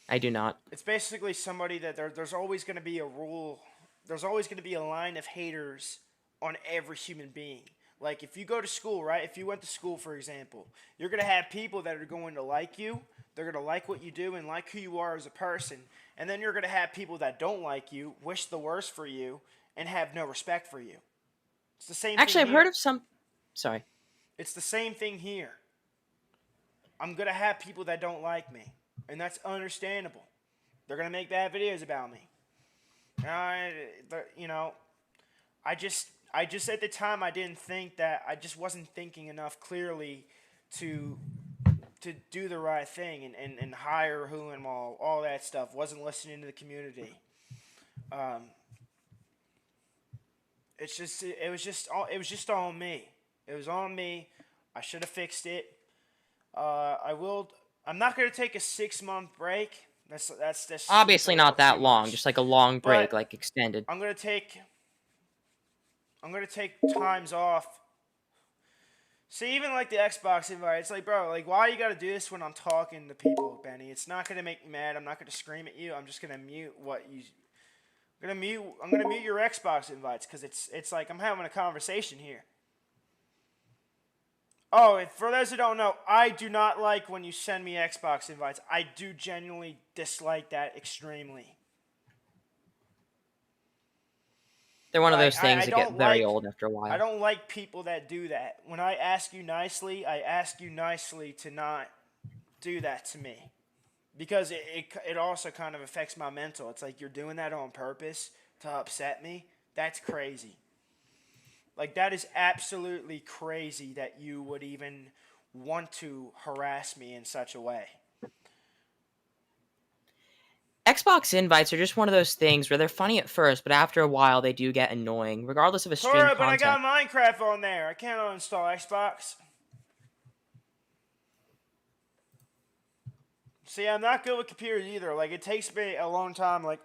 I do not. It's basically somebody that there's always going to be a rule. There's always going to be a line of haters on every human being. Like if you go to school, right? If you went to school, for example, you're going to have people that are going to like you. They're going to like what you do and like who you are as a person. And then you're going to have people that don't like you, wish the worst for you, and have no respect for you. It's the same Actually, thing I've heard here. of some. Sorry. It's the same thing here. I'm going to have people that don't like me, and that's understandable. They're going to make bad videos about me. You know, I just at the time I didn't think that. I just wasn't thinking enough clearly to do the right thing and hire who and all that stuff. Wasn't listening to the community. It was just on me. It was on me. I should have fixed it. I'm not gonna take a 6-month break. That's Obviously, super not that too long. much. Just like a long break, But like extended. I'm gonna take times off. See, even like the Xbox invite, it's like, bro, like, why you gotta do this when I'm talking to people, Benny? It's not gonna make me mad. I'm not gonna scream at you. I'm just gonna mute what you. I'm gonna mute your Xbox invites because it's like I'm having a conversation here. Oh, and for those who don't know, I do not like when you send me Xbox invites. I do genuinely dislike that extremely. They're one of Like, those things that get don't very like old after a while. I don't like people that do that. When I ask you nicely, I ask you nicely to not do that to me. Because it also kind of affects my mental. It's like you're doing that on purpose to upset me. That's crazy. Like, that is absolutely crazy that you would even want to harass me in such a way. Xbox invites are just one of those things where they're funny at first, but after a while they do get annoying, regardless of a stream Tora, but I got content. Minecraft on there. I can't uninstall Xbox. See, I'm not good with computers either. Like, it takes me a long time. Like,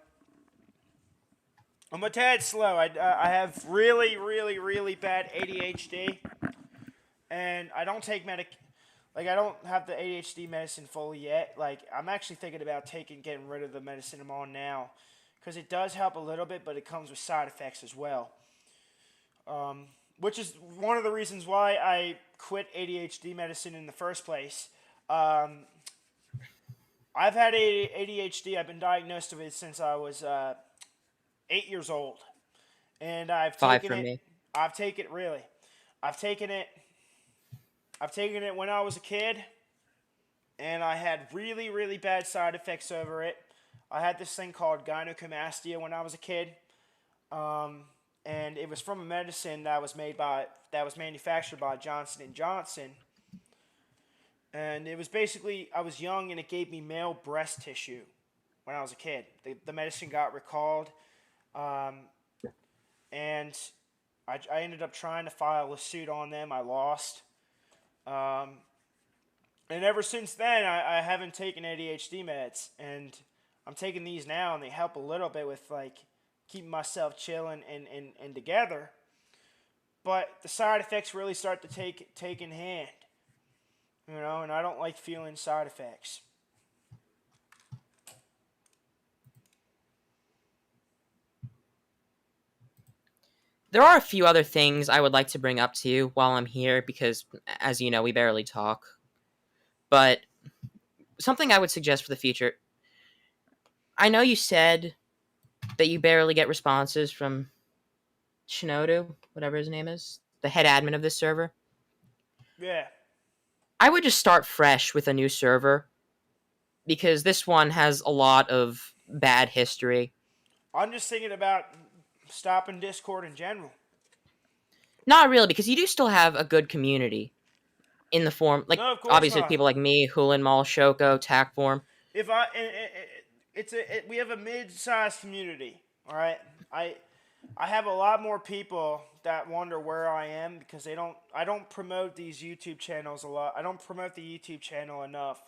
I'm a tad slow. I have really, really, really bad ADHD, and I don't take Like, I don't have the ADHD medicine fully yet. Like, I'm actually thinking about getting rid of the medicine I'm on now, because it does help a little bit, but it comes with side effects as well. Which is one of the reasons why I quit ADHD medicine in the first place. I've had ADHD. I've been diagnosed with it since I was 8 years old, and I've 5 taken for it. me. I've taken really. I've taken it. I've taken it when I was a kid, and I had really, really bad side effects over it. I had this thing called gynecomastia when I was a kid, and it was from a medicine that was manufactured by Johnson and Johnson. And it was basically, I was young and it gave me male breast tissue when I was a kid. The medicine got recalled, and I ended up trying to file a suit on them. I lost. And ever since then, I haven't taken ADHD meds. And I'm taking these now, and they help a little bit with, like, keeping myself chill and together. But the side effects really start to take in hand. You know, and I don't like feeling side effects. There are a few other things I would like to bring up to you while I'm here because, as you know, we barely talk. But something I would suggest for the future. I know you said that you barely get responses from Shinodu, whatever his name is, the head admin of this server. Yeah. I would just start fresh with a new server because this one has a lot of bad history. I'm just thinking about stopping Discord in general. Not really, because you do still have a good community in the form, like, No, of course obviously not. people like me, Hulan Mall, Shoko, Tackform. If we have a mid-sized community, all right. I have a lot more people that wonder where I am because I don't promote these YouTube channels a lot. I don't promote the YouTube channel enough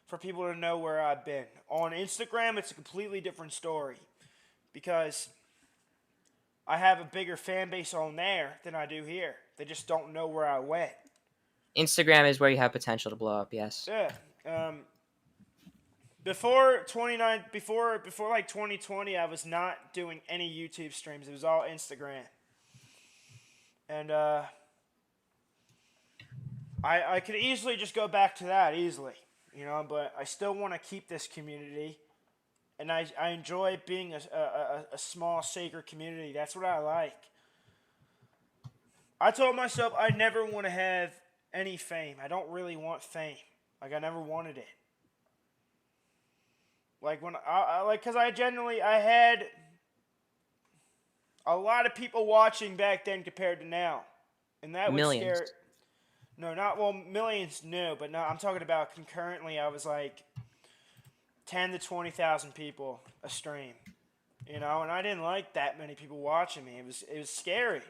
for people to know where I've been. On Instagram, it's a completely different story because I have a bigger fan base on there than I do here. They just don't know where I went. Instagram is where you have potential to blow up. Yes. Yeah. Before like 2020, I was not doing any YouTube streams. It was all Instagram. And I could easily just go back to that easily, but I still want to keep this community. And I enjoy being a small, sacred community. That's what I like. I told myself I never want to have any fame. I don't really want fame. Like, I never wanted it. Like, because I had a lot of people watching back then compared to now. And that would Millions. scare. No, millions, no, but no, I'm talking about concurrently. I was like 10 to 20,000 people a stream, and I didn't like that many people watching me. It was scary.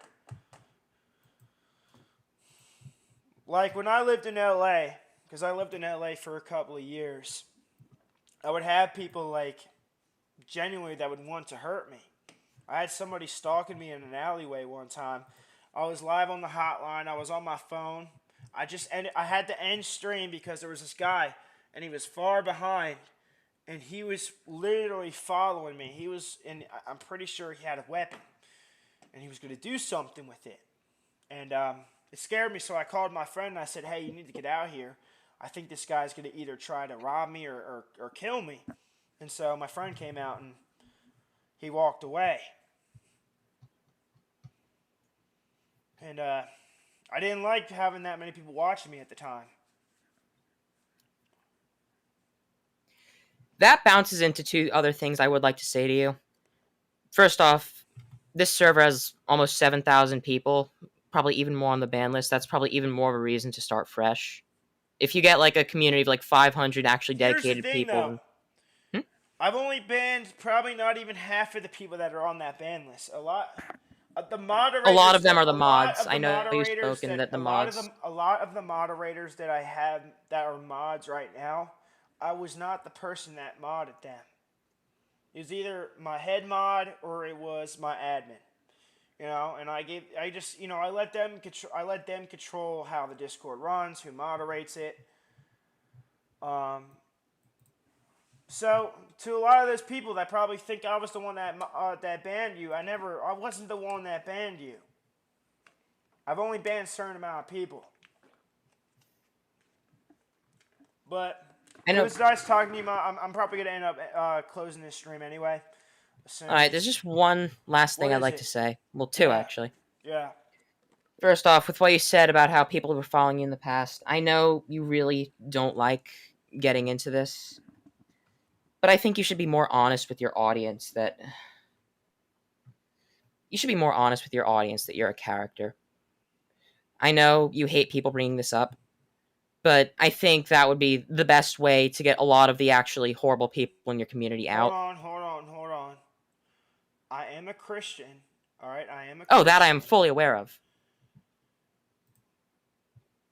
Like when I lived in LA, because I lived in LA for a couple of years, I would have people like genuinely that would want to hurt me. I had somebody stalking me in an alleyway one time. I was live on the hotline. I was on my phone. I had to end stream because there was this guy, and he was far behind, and he was literally following me. I'm pretty sure he had a weapon, and he was going to do something with it. And it scared me, so I called my friend, and I said, hey, you need to get out here. I think this guy's going to either try to rob me or kill me. And so my friend came out, and he walked away. And I didn't like having that many people watching me at the time. That bounces into two other things I would like to say to you. First off, this server has almost 7,000 people, probably even more on the ban list. That's probably even more of a reason to start fresh. If you get like a community of like 500 actually dedicated people. Though. I've only banned probably not even half of the people that are on that ban list. A lot of the moderators. A lot of them are the mods. I know you've spoken that the mods. A lot of the moderators that I have that are mods right now, I was not the person that modded them. It was either my head mod or it was my admin. And I let them control how the Discord runs, who moderates it. So to a lot of those people that probably think I was the one that banned you, I wasn't the one that banned you. I've only banned a certain amount of people. But it was nice talking to you. I'm probably gonna end up closing this stream anyway. All right, there's just one last thing I'd like to say. Well, two actually. Yeah. First off, with what you said about how people were following you in the past, I know you really don't like getting into this, but I think you should be more honest with your audience that you're a character. I know you hate people bringing this up, but I think that would be the best way to get a lot of the actually horrible people in your community out. Hold on. I am a Christian. All right, I am a Christian. Oh, that I am fully aware of.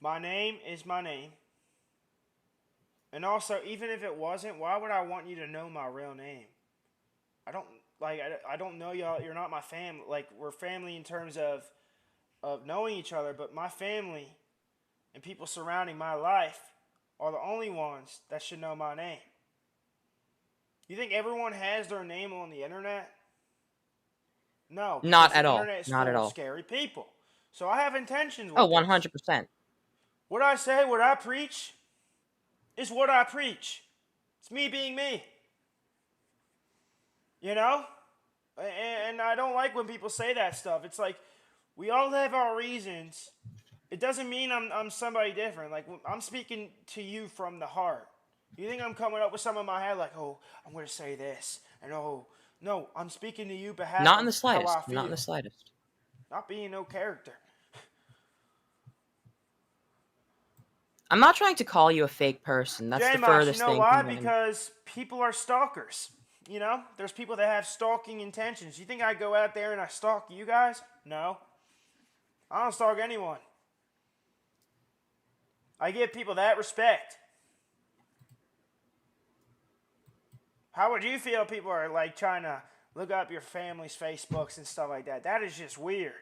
My name is my name. And also, even if it wasn't, why would I want you to know my real name? I don't know y'all. You're not my family. Like, we're family in terms of knowing each other, but my family and people surrounding my life are the only ones that should know my name. You think everyone has their name on the internet? No. Not at all. The internet is Not at full all. of scary people. So I have intentions with 100%. What I say, what I preach, is what I preach. It's me being me. And I don't like when people say that stuff. It's like, we all have our reasons. It doesn't mean I'm somebody different. Like, I'm speaking to you from the heart. You think I'm coming up with something in my head like, oh, I'm going to say this, and oh, no, I'm speaking to you behalf Not in the of slightest. how I feel. Not in the slightest. Not being no character. I'm not trying to call you a fake person. That's the J-Mosh, furthest thing. you know why? Because people are stalkers. you know, there's people that have stalking intentions. You think I go out there and I stalk you guys? No. I don't stalk anyone. I give people that respect. How would you feel if people are like trying to look up your family's Facebooks and stuff like that? That is just weird.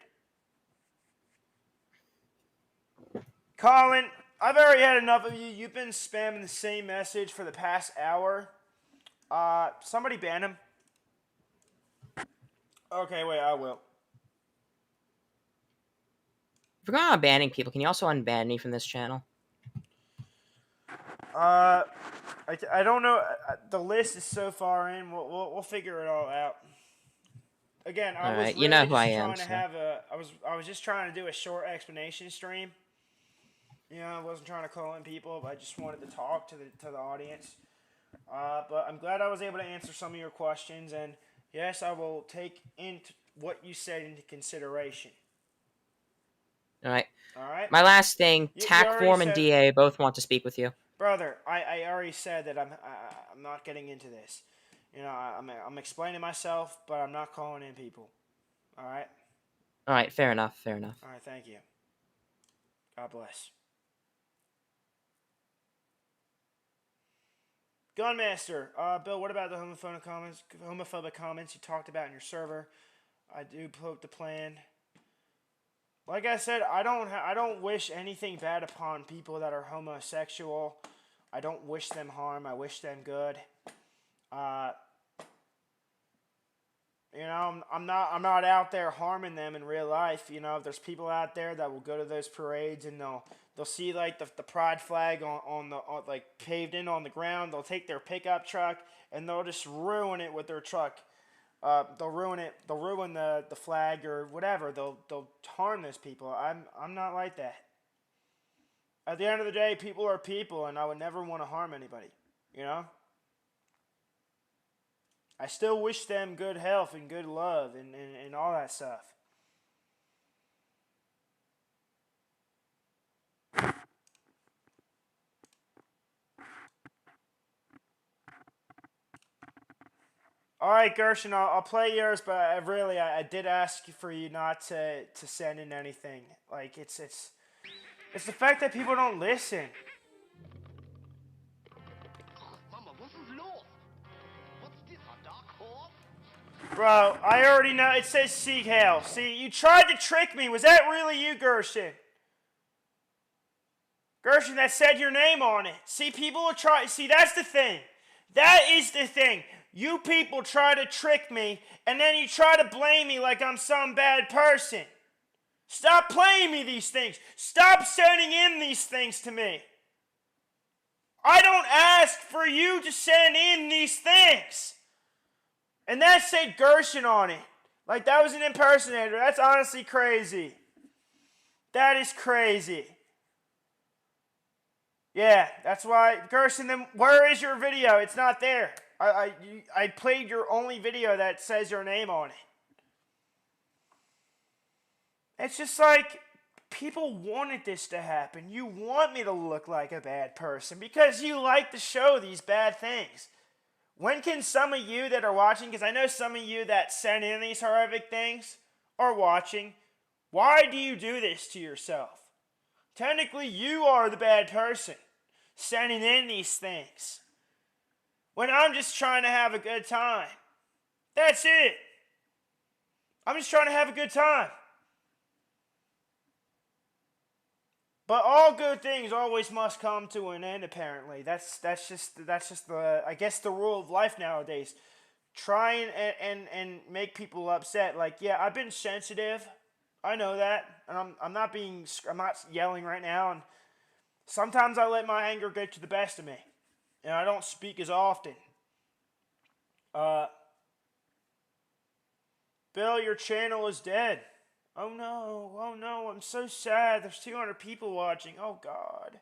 Colin, I've already had enough of you. You've been spamming the same message for the past hour. Somebody ban him. Okay, wait, I will. If we're going on banning people, can you also unban me from this channel? I don't know. The list is so far in. We'll figure it all out. Again, I was Alright, really you know just who I am, trying to so. have a. I was just trying to do a short explanation stream. You know, I wasn't trying to call in people, but I just wanted to talk to the audience. But I'm glad I was able to answer some of your questions, and yes, I will take into what you said into consideration. Alright. All right. My last thing, You TAC already Form and said- DA both want to speak with you. Brother, I already said that I'm not getting into this. You know, I'm explaining myself, but I'm not calling in people. All right. Alright, fair enough, fair enough. All right. Thank you. God bless. Gunmaster, Bill, what about the homophobic comments you talked about in your server? I do hope the plan. Like I said, I don't wish anything bad upon people that are homosexual. I don't wish them harm. I wish them good. You know, I'm not out there harming them in real life. You know, there's people out there that will go to those parades and they'll see like the pride flag on like paved in on the ground. They'll take their pickup truck and they'll just ruin it with their truck. They'll ruin it. They'll ruin the flag or whatever. They'll harm those people. I'm not like that. At the end of the day, people are people, and I would never want to harm anybody. You know. I still wish them good health and good love and all that stuff. All right, Gershon, I'll play yours, but I did ask for you not to send in anything. Like it's the fact that people don't listen. Mama, was ist los? What's this, a dark horse? Bro, I already know. It says Sieg Heil. See, you tried to trick me. Was that really you, Gershon? Gershon, that said your name on it. See, people will try. See, that's the thing. That is the thing. You people try to trick me, and then you try to blame me like I'm some bad person. Stop playing me these things. Stop sending in these things to me. I don't ask for you to send in these things. And that said Gershon on it. Like that was an impersonator. That's honestly crazy. That is crazy. Yeah, that's why. Gershon, then where is your video? It's not there. I played your only video that says your name on it. It's just like, people wanted this to happen. You want me to look like a bad person because you like to show these bad things. When can some of you that are watching, because I know some of you that send in these horrific things are watching, why do you do this to yourself? Technically, you are the bad person sending in these things. When I'm just trying to have a good time. That's it. I'm just trying to have a good time. But all good things always must come to an end, apparently. That's just the, I guess, the rule of life nowadays. Try and make people upset. Like, yeah, I've been sensitive. I know that. And I'm not yelling right now. And sometimes I let my anger get to the best of me. And I don't speak as often. Bill, your channel is dead. Oh no, I'm so sad. There's 200 people watching. Oh God.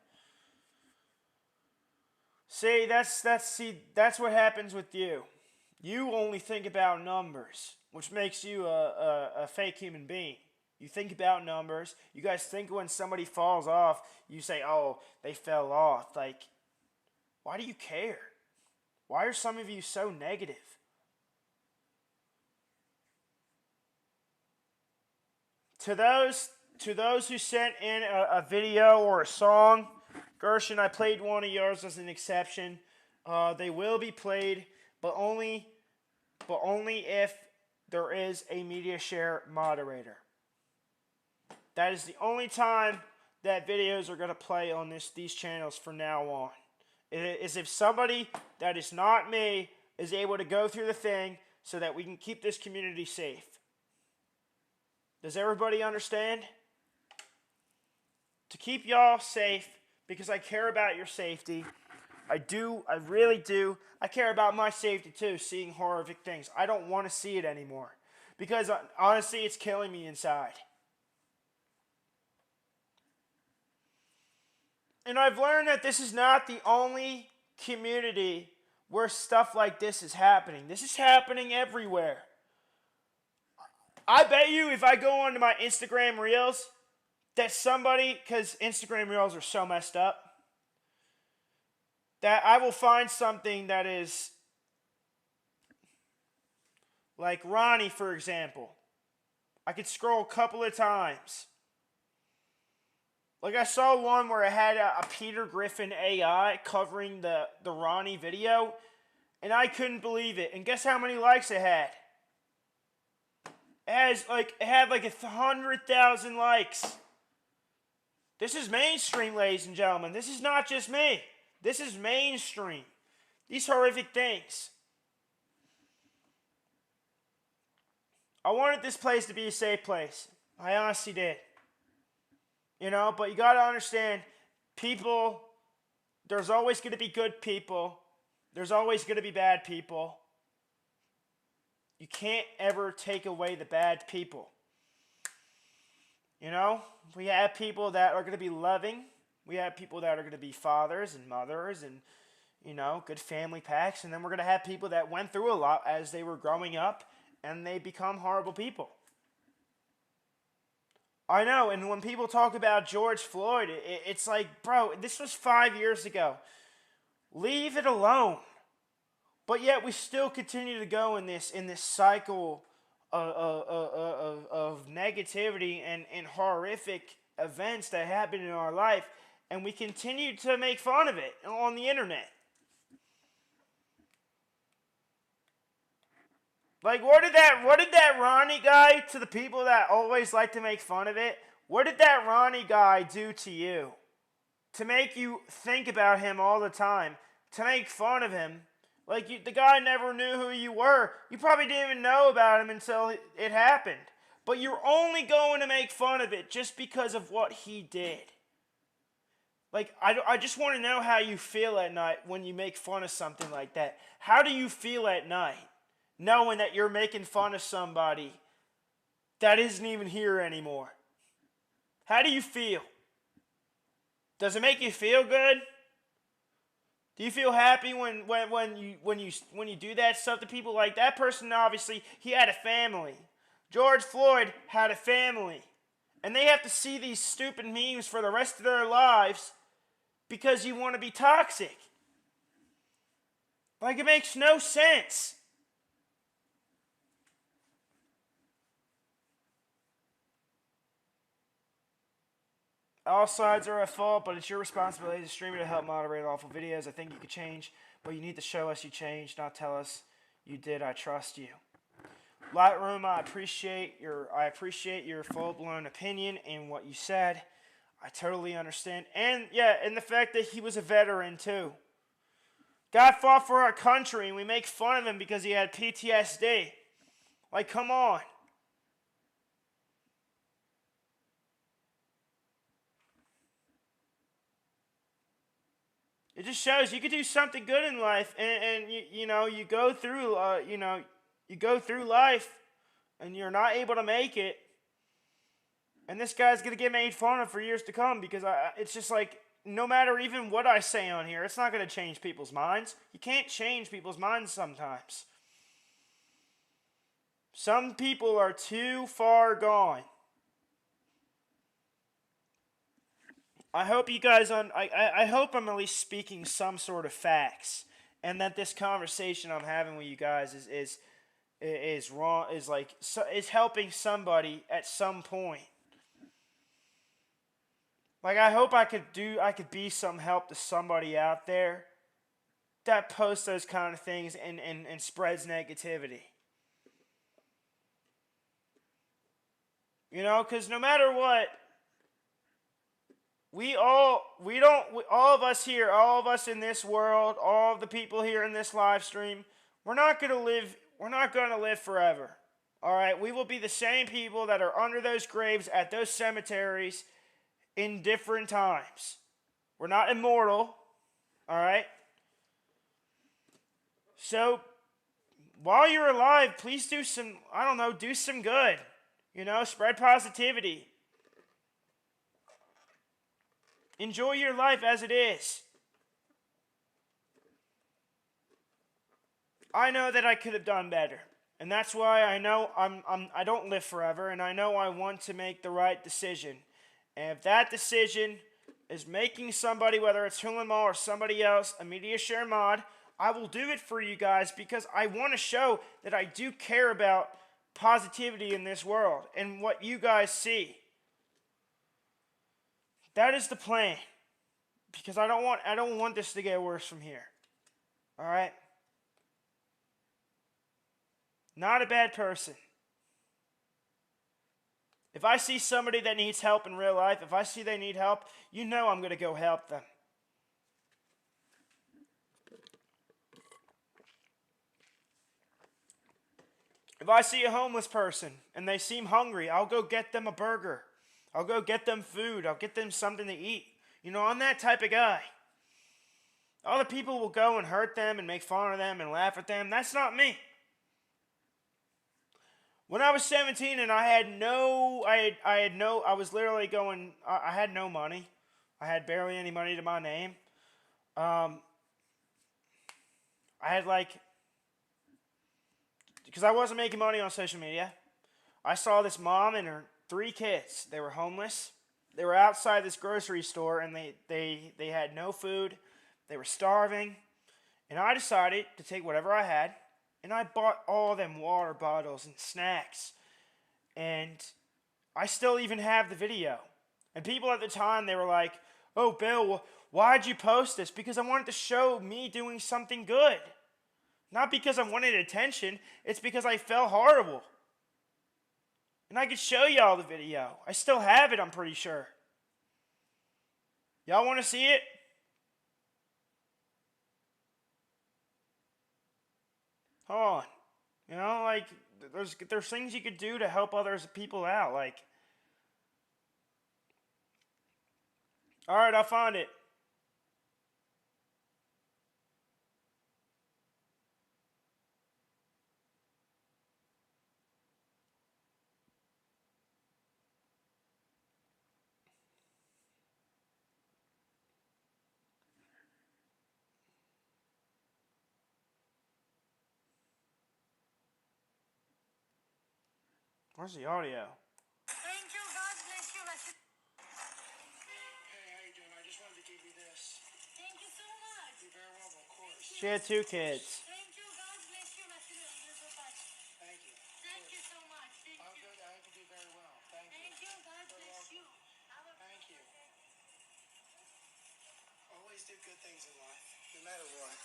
See, that's what happens with you. You only think about numbers, which makes you a fake human being. You think about numbers. You guys think when somebody falls off, you say, oh, they fell off. Like, why do you care? Why are some of you so negative? to those who sent in a video or a song, Gershon, I played one of yours as an exception. They will be played, but only if there is a media share moderator. That is the only time that videos are going to play on these channels from now on. It is if somebody that is not me is able to go through the thing so that we can keep this community safe. Does everybody understand? To keep y'all safe, because I care about your safety. I do. I really do. I care about my safety too, seeing horrific things. I don't want to see it anymore. Because honestly, it's killing me inside. And I've learned that this is not the only community where stuff like this is happening. This is happening everywhere. I bet you if I go onto my Instagram Reels, that somebody, because Instagram Reels are so messed up, that I will find something that is like Ronnie, for example. I could scroll a couple of times. Like I saw one where it had a Peter Griffin AI covering the Ronnie video, and I couldn't believe it. And guess how many likes it had? It had like 100,000 likes. This is mainstream, ladies and gentlemen. This is not just me. This is mainstream. These horrific things. I wanted this place to be a safe place. I honestly did. You know, but you got to understand, people, there's always going to be good people. There's always going to be bad people. You can't ever take away the bad people. You know, we have people that are going to be loving. We have people that are going to be fathers and mothers and, you know, good family packs. And then we're going to have people that went through a lot as they were growing up and they become horrible people. I know, and when people talk about George Floyd, it's like, bro, this was 5 years ago. Leave it alone. But yet we still continue to go in this cycle of negativity and horrific events that happen in our life, and we continue to make fun of it on the internet. Like, what did that Ronnie guy, to the people that always like to make fun of it, what did that Ronnie guy do to you? To make you think about him all the time, to make fun of him. Like, the guy never knew who you were. You probably didn't even know about him until it happened. But you're only going to make fun of it just because of what he did. Like, I just want to know how you feel at night when you make fun of something like that. How do you feel at night, knowing that you're making fun of somebody that isn't even here anymore? How do you feel? Does it make you feel good? Do you feel happy when you do that stuff to people? Like, that person, obviously, he had a family. George Floyd had a family. And they have to see these stupid memes for the rest of their lives because you want to be toxic. Like, it makes no sense. All sides are at fault, but it's your responsibility as a streamer to help moderate awful videos. I think you could change, but you need to show us you changed, not tell us you did. I trust you. Lightroom, I appreciate your full-blown opinion and what you said. I totally understand. And yeah, and the fact that he was a veteran too. God fought for our country, and we make fun of him because he had PTSD. Like, come on. It just shows you could do something good in life, and you go through you go through life, and you're not able to make it, and this guy's gonna get made fun of for years to come because it's just like, no matter even what I say on here, it's not gonna change people's minds. You can't change people's minds sometimes. Some people are too far gone. I hope you guys I hope I'm at least speaking some sort of facts, and that this conversation I'm having with you guys is wrong, is helping somebody at some point. Like, I hope I could be some help to somebody out there that posts those kind of things and spreads negativity. You know, because no matter what, all of us here, all of us in this world, all of the people here in this live stream, we're not going to live forever. All right, we will be the same people that are under those graves at those cemeteries in different times. We're not immortal, all right? So, while you're alive, please do some good. You know, spread positivity. Enjoy your life as it is. I know that I could have done better. And that's why I know I don't live forever, and I know I want to make the right decision. And if that decision is making somebody, whether it's Hulan or somebody else, a media share mod, I will do it for you guys because I want to show that I do care about positivity in this world and what you guys see. That is the plan. Because I don't want this to get worse from here. All right? Not a bad person. If I see somebody that needs help in real life, if I see they need help, you know I'm going to go help them. If I see a homeless person and they seem hungry, I'll go get them a burger. I'll go get them food. I'll get them something to eat. You know, I'm that type of guy. Other people will go and hurt them and make fun of them and laugh at them. That's not me. When I was 17 and I had no money. I had barely any money to my name. Because I wasn't making money on social media, I saw this mom and her 3 kids. They were homeless. They were outside this grocery store and they had no food. They were starving. And I decided to take whatever I had and I bought all them water bottles and snacks. And I still even have the video. And people at the time, they were like, "Oh, Bill, why'd you post this?" Because I wanted to show me doing something good. Not because I wanted attention. It's because I felt horrible. And I could show y'all the video. I still have it, I'm pretty sure. Y'all want to see it? Hold on. You know, like, there's things you could do to help others people out. Like, alright, I'll find it. Where's the audio? Thank you, God bless you. Hey, how you doing? I just wanted to give you this. Thank you so much. You're very welcome, of course. She had 2 kids. Thank you, God bless you. Thank you. Thank you so much. Thank I'm you. good. I hope you do very well. Thank you. Thank you, God bless you. Thank you. Always do good things in life, no matter what.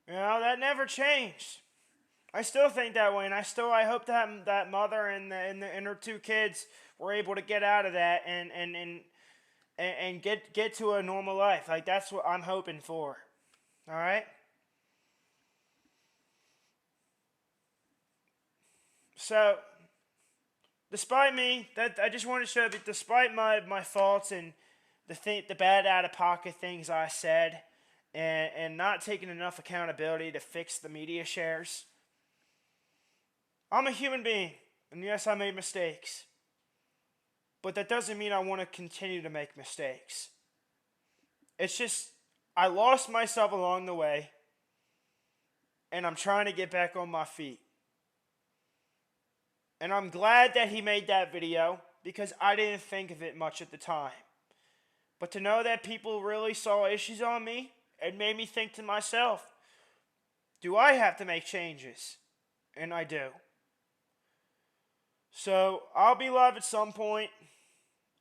You know, that never changed. I still think that way, and I hope that mother and her 2 kids were able to get out of that and get to a normal life. Like, that's what I'm hoping for. All right. So, despite me, I just want to show that despite my faults and the bad out of pocket things I said, and not taking enough accountability to fix the media shares. I'm a human being, and yes, I made mistakes. But that doesn't mean I want to continue to make mistakes. It's just, I lost myself along the way, and I'm trying to get back on my feet. And I'm glad that he made that video, because I didn't think of it much at the time. But to know that people really saw issues on me, it made me think to myself, do I have to make changes? And I do. So, I'll be live at some point.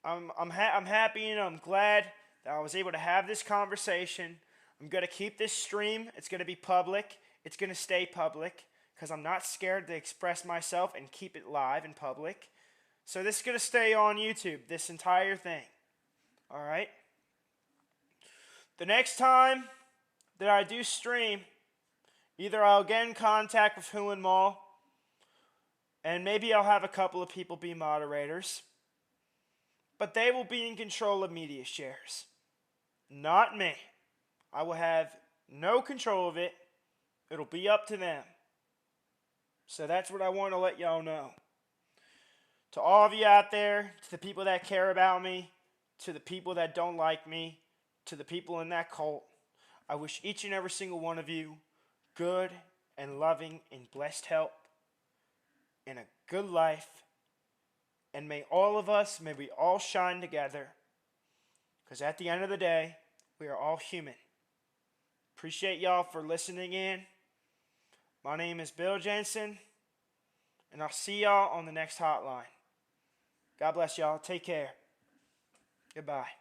I'm happy and I'm glad that I was able to have this conversation. I'm going to keep this stream. It's going to be public. It's going to stay public because I'm not scared to express myself and keep it live in public. So this is going to stay on YouTube, this entire thing. All right? The next time that I do stream, either I'll get in contact with Hu and Maul, and maybe I'll have a couple of people be moderators. But they will be in control of media shares. Not me. I will have no control of it. It'll be up to them. So that's what I want to let y'all know. To all of you out there, to the people that care about me, to the people that don't like me, to the people in that cult, I wish each and every single one of you good and loving and blessed health and a good life. And may we all shine together. Because at the end of the day, we are all human. Appreciate y'all for listening in. My name is Bill Jensen. And I'll see y'all on the next hotline. God bless y'all. Take care. Goodbye.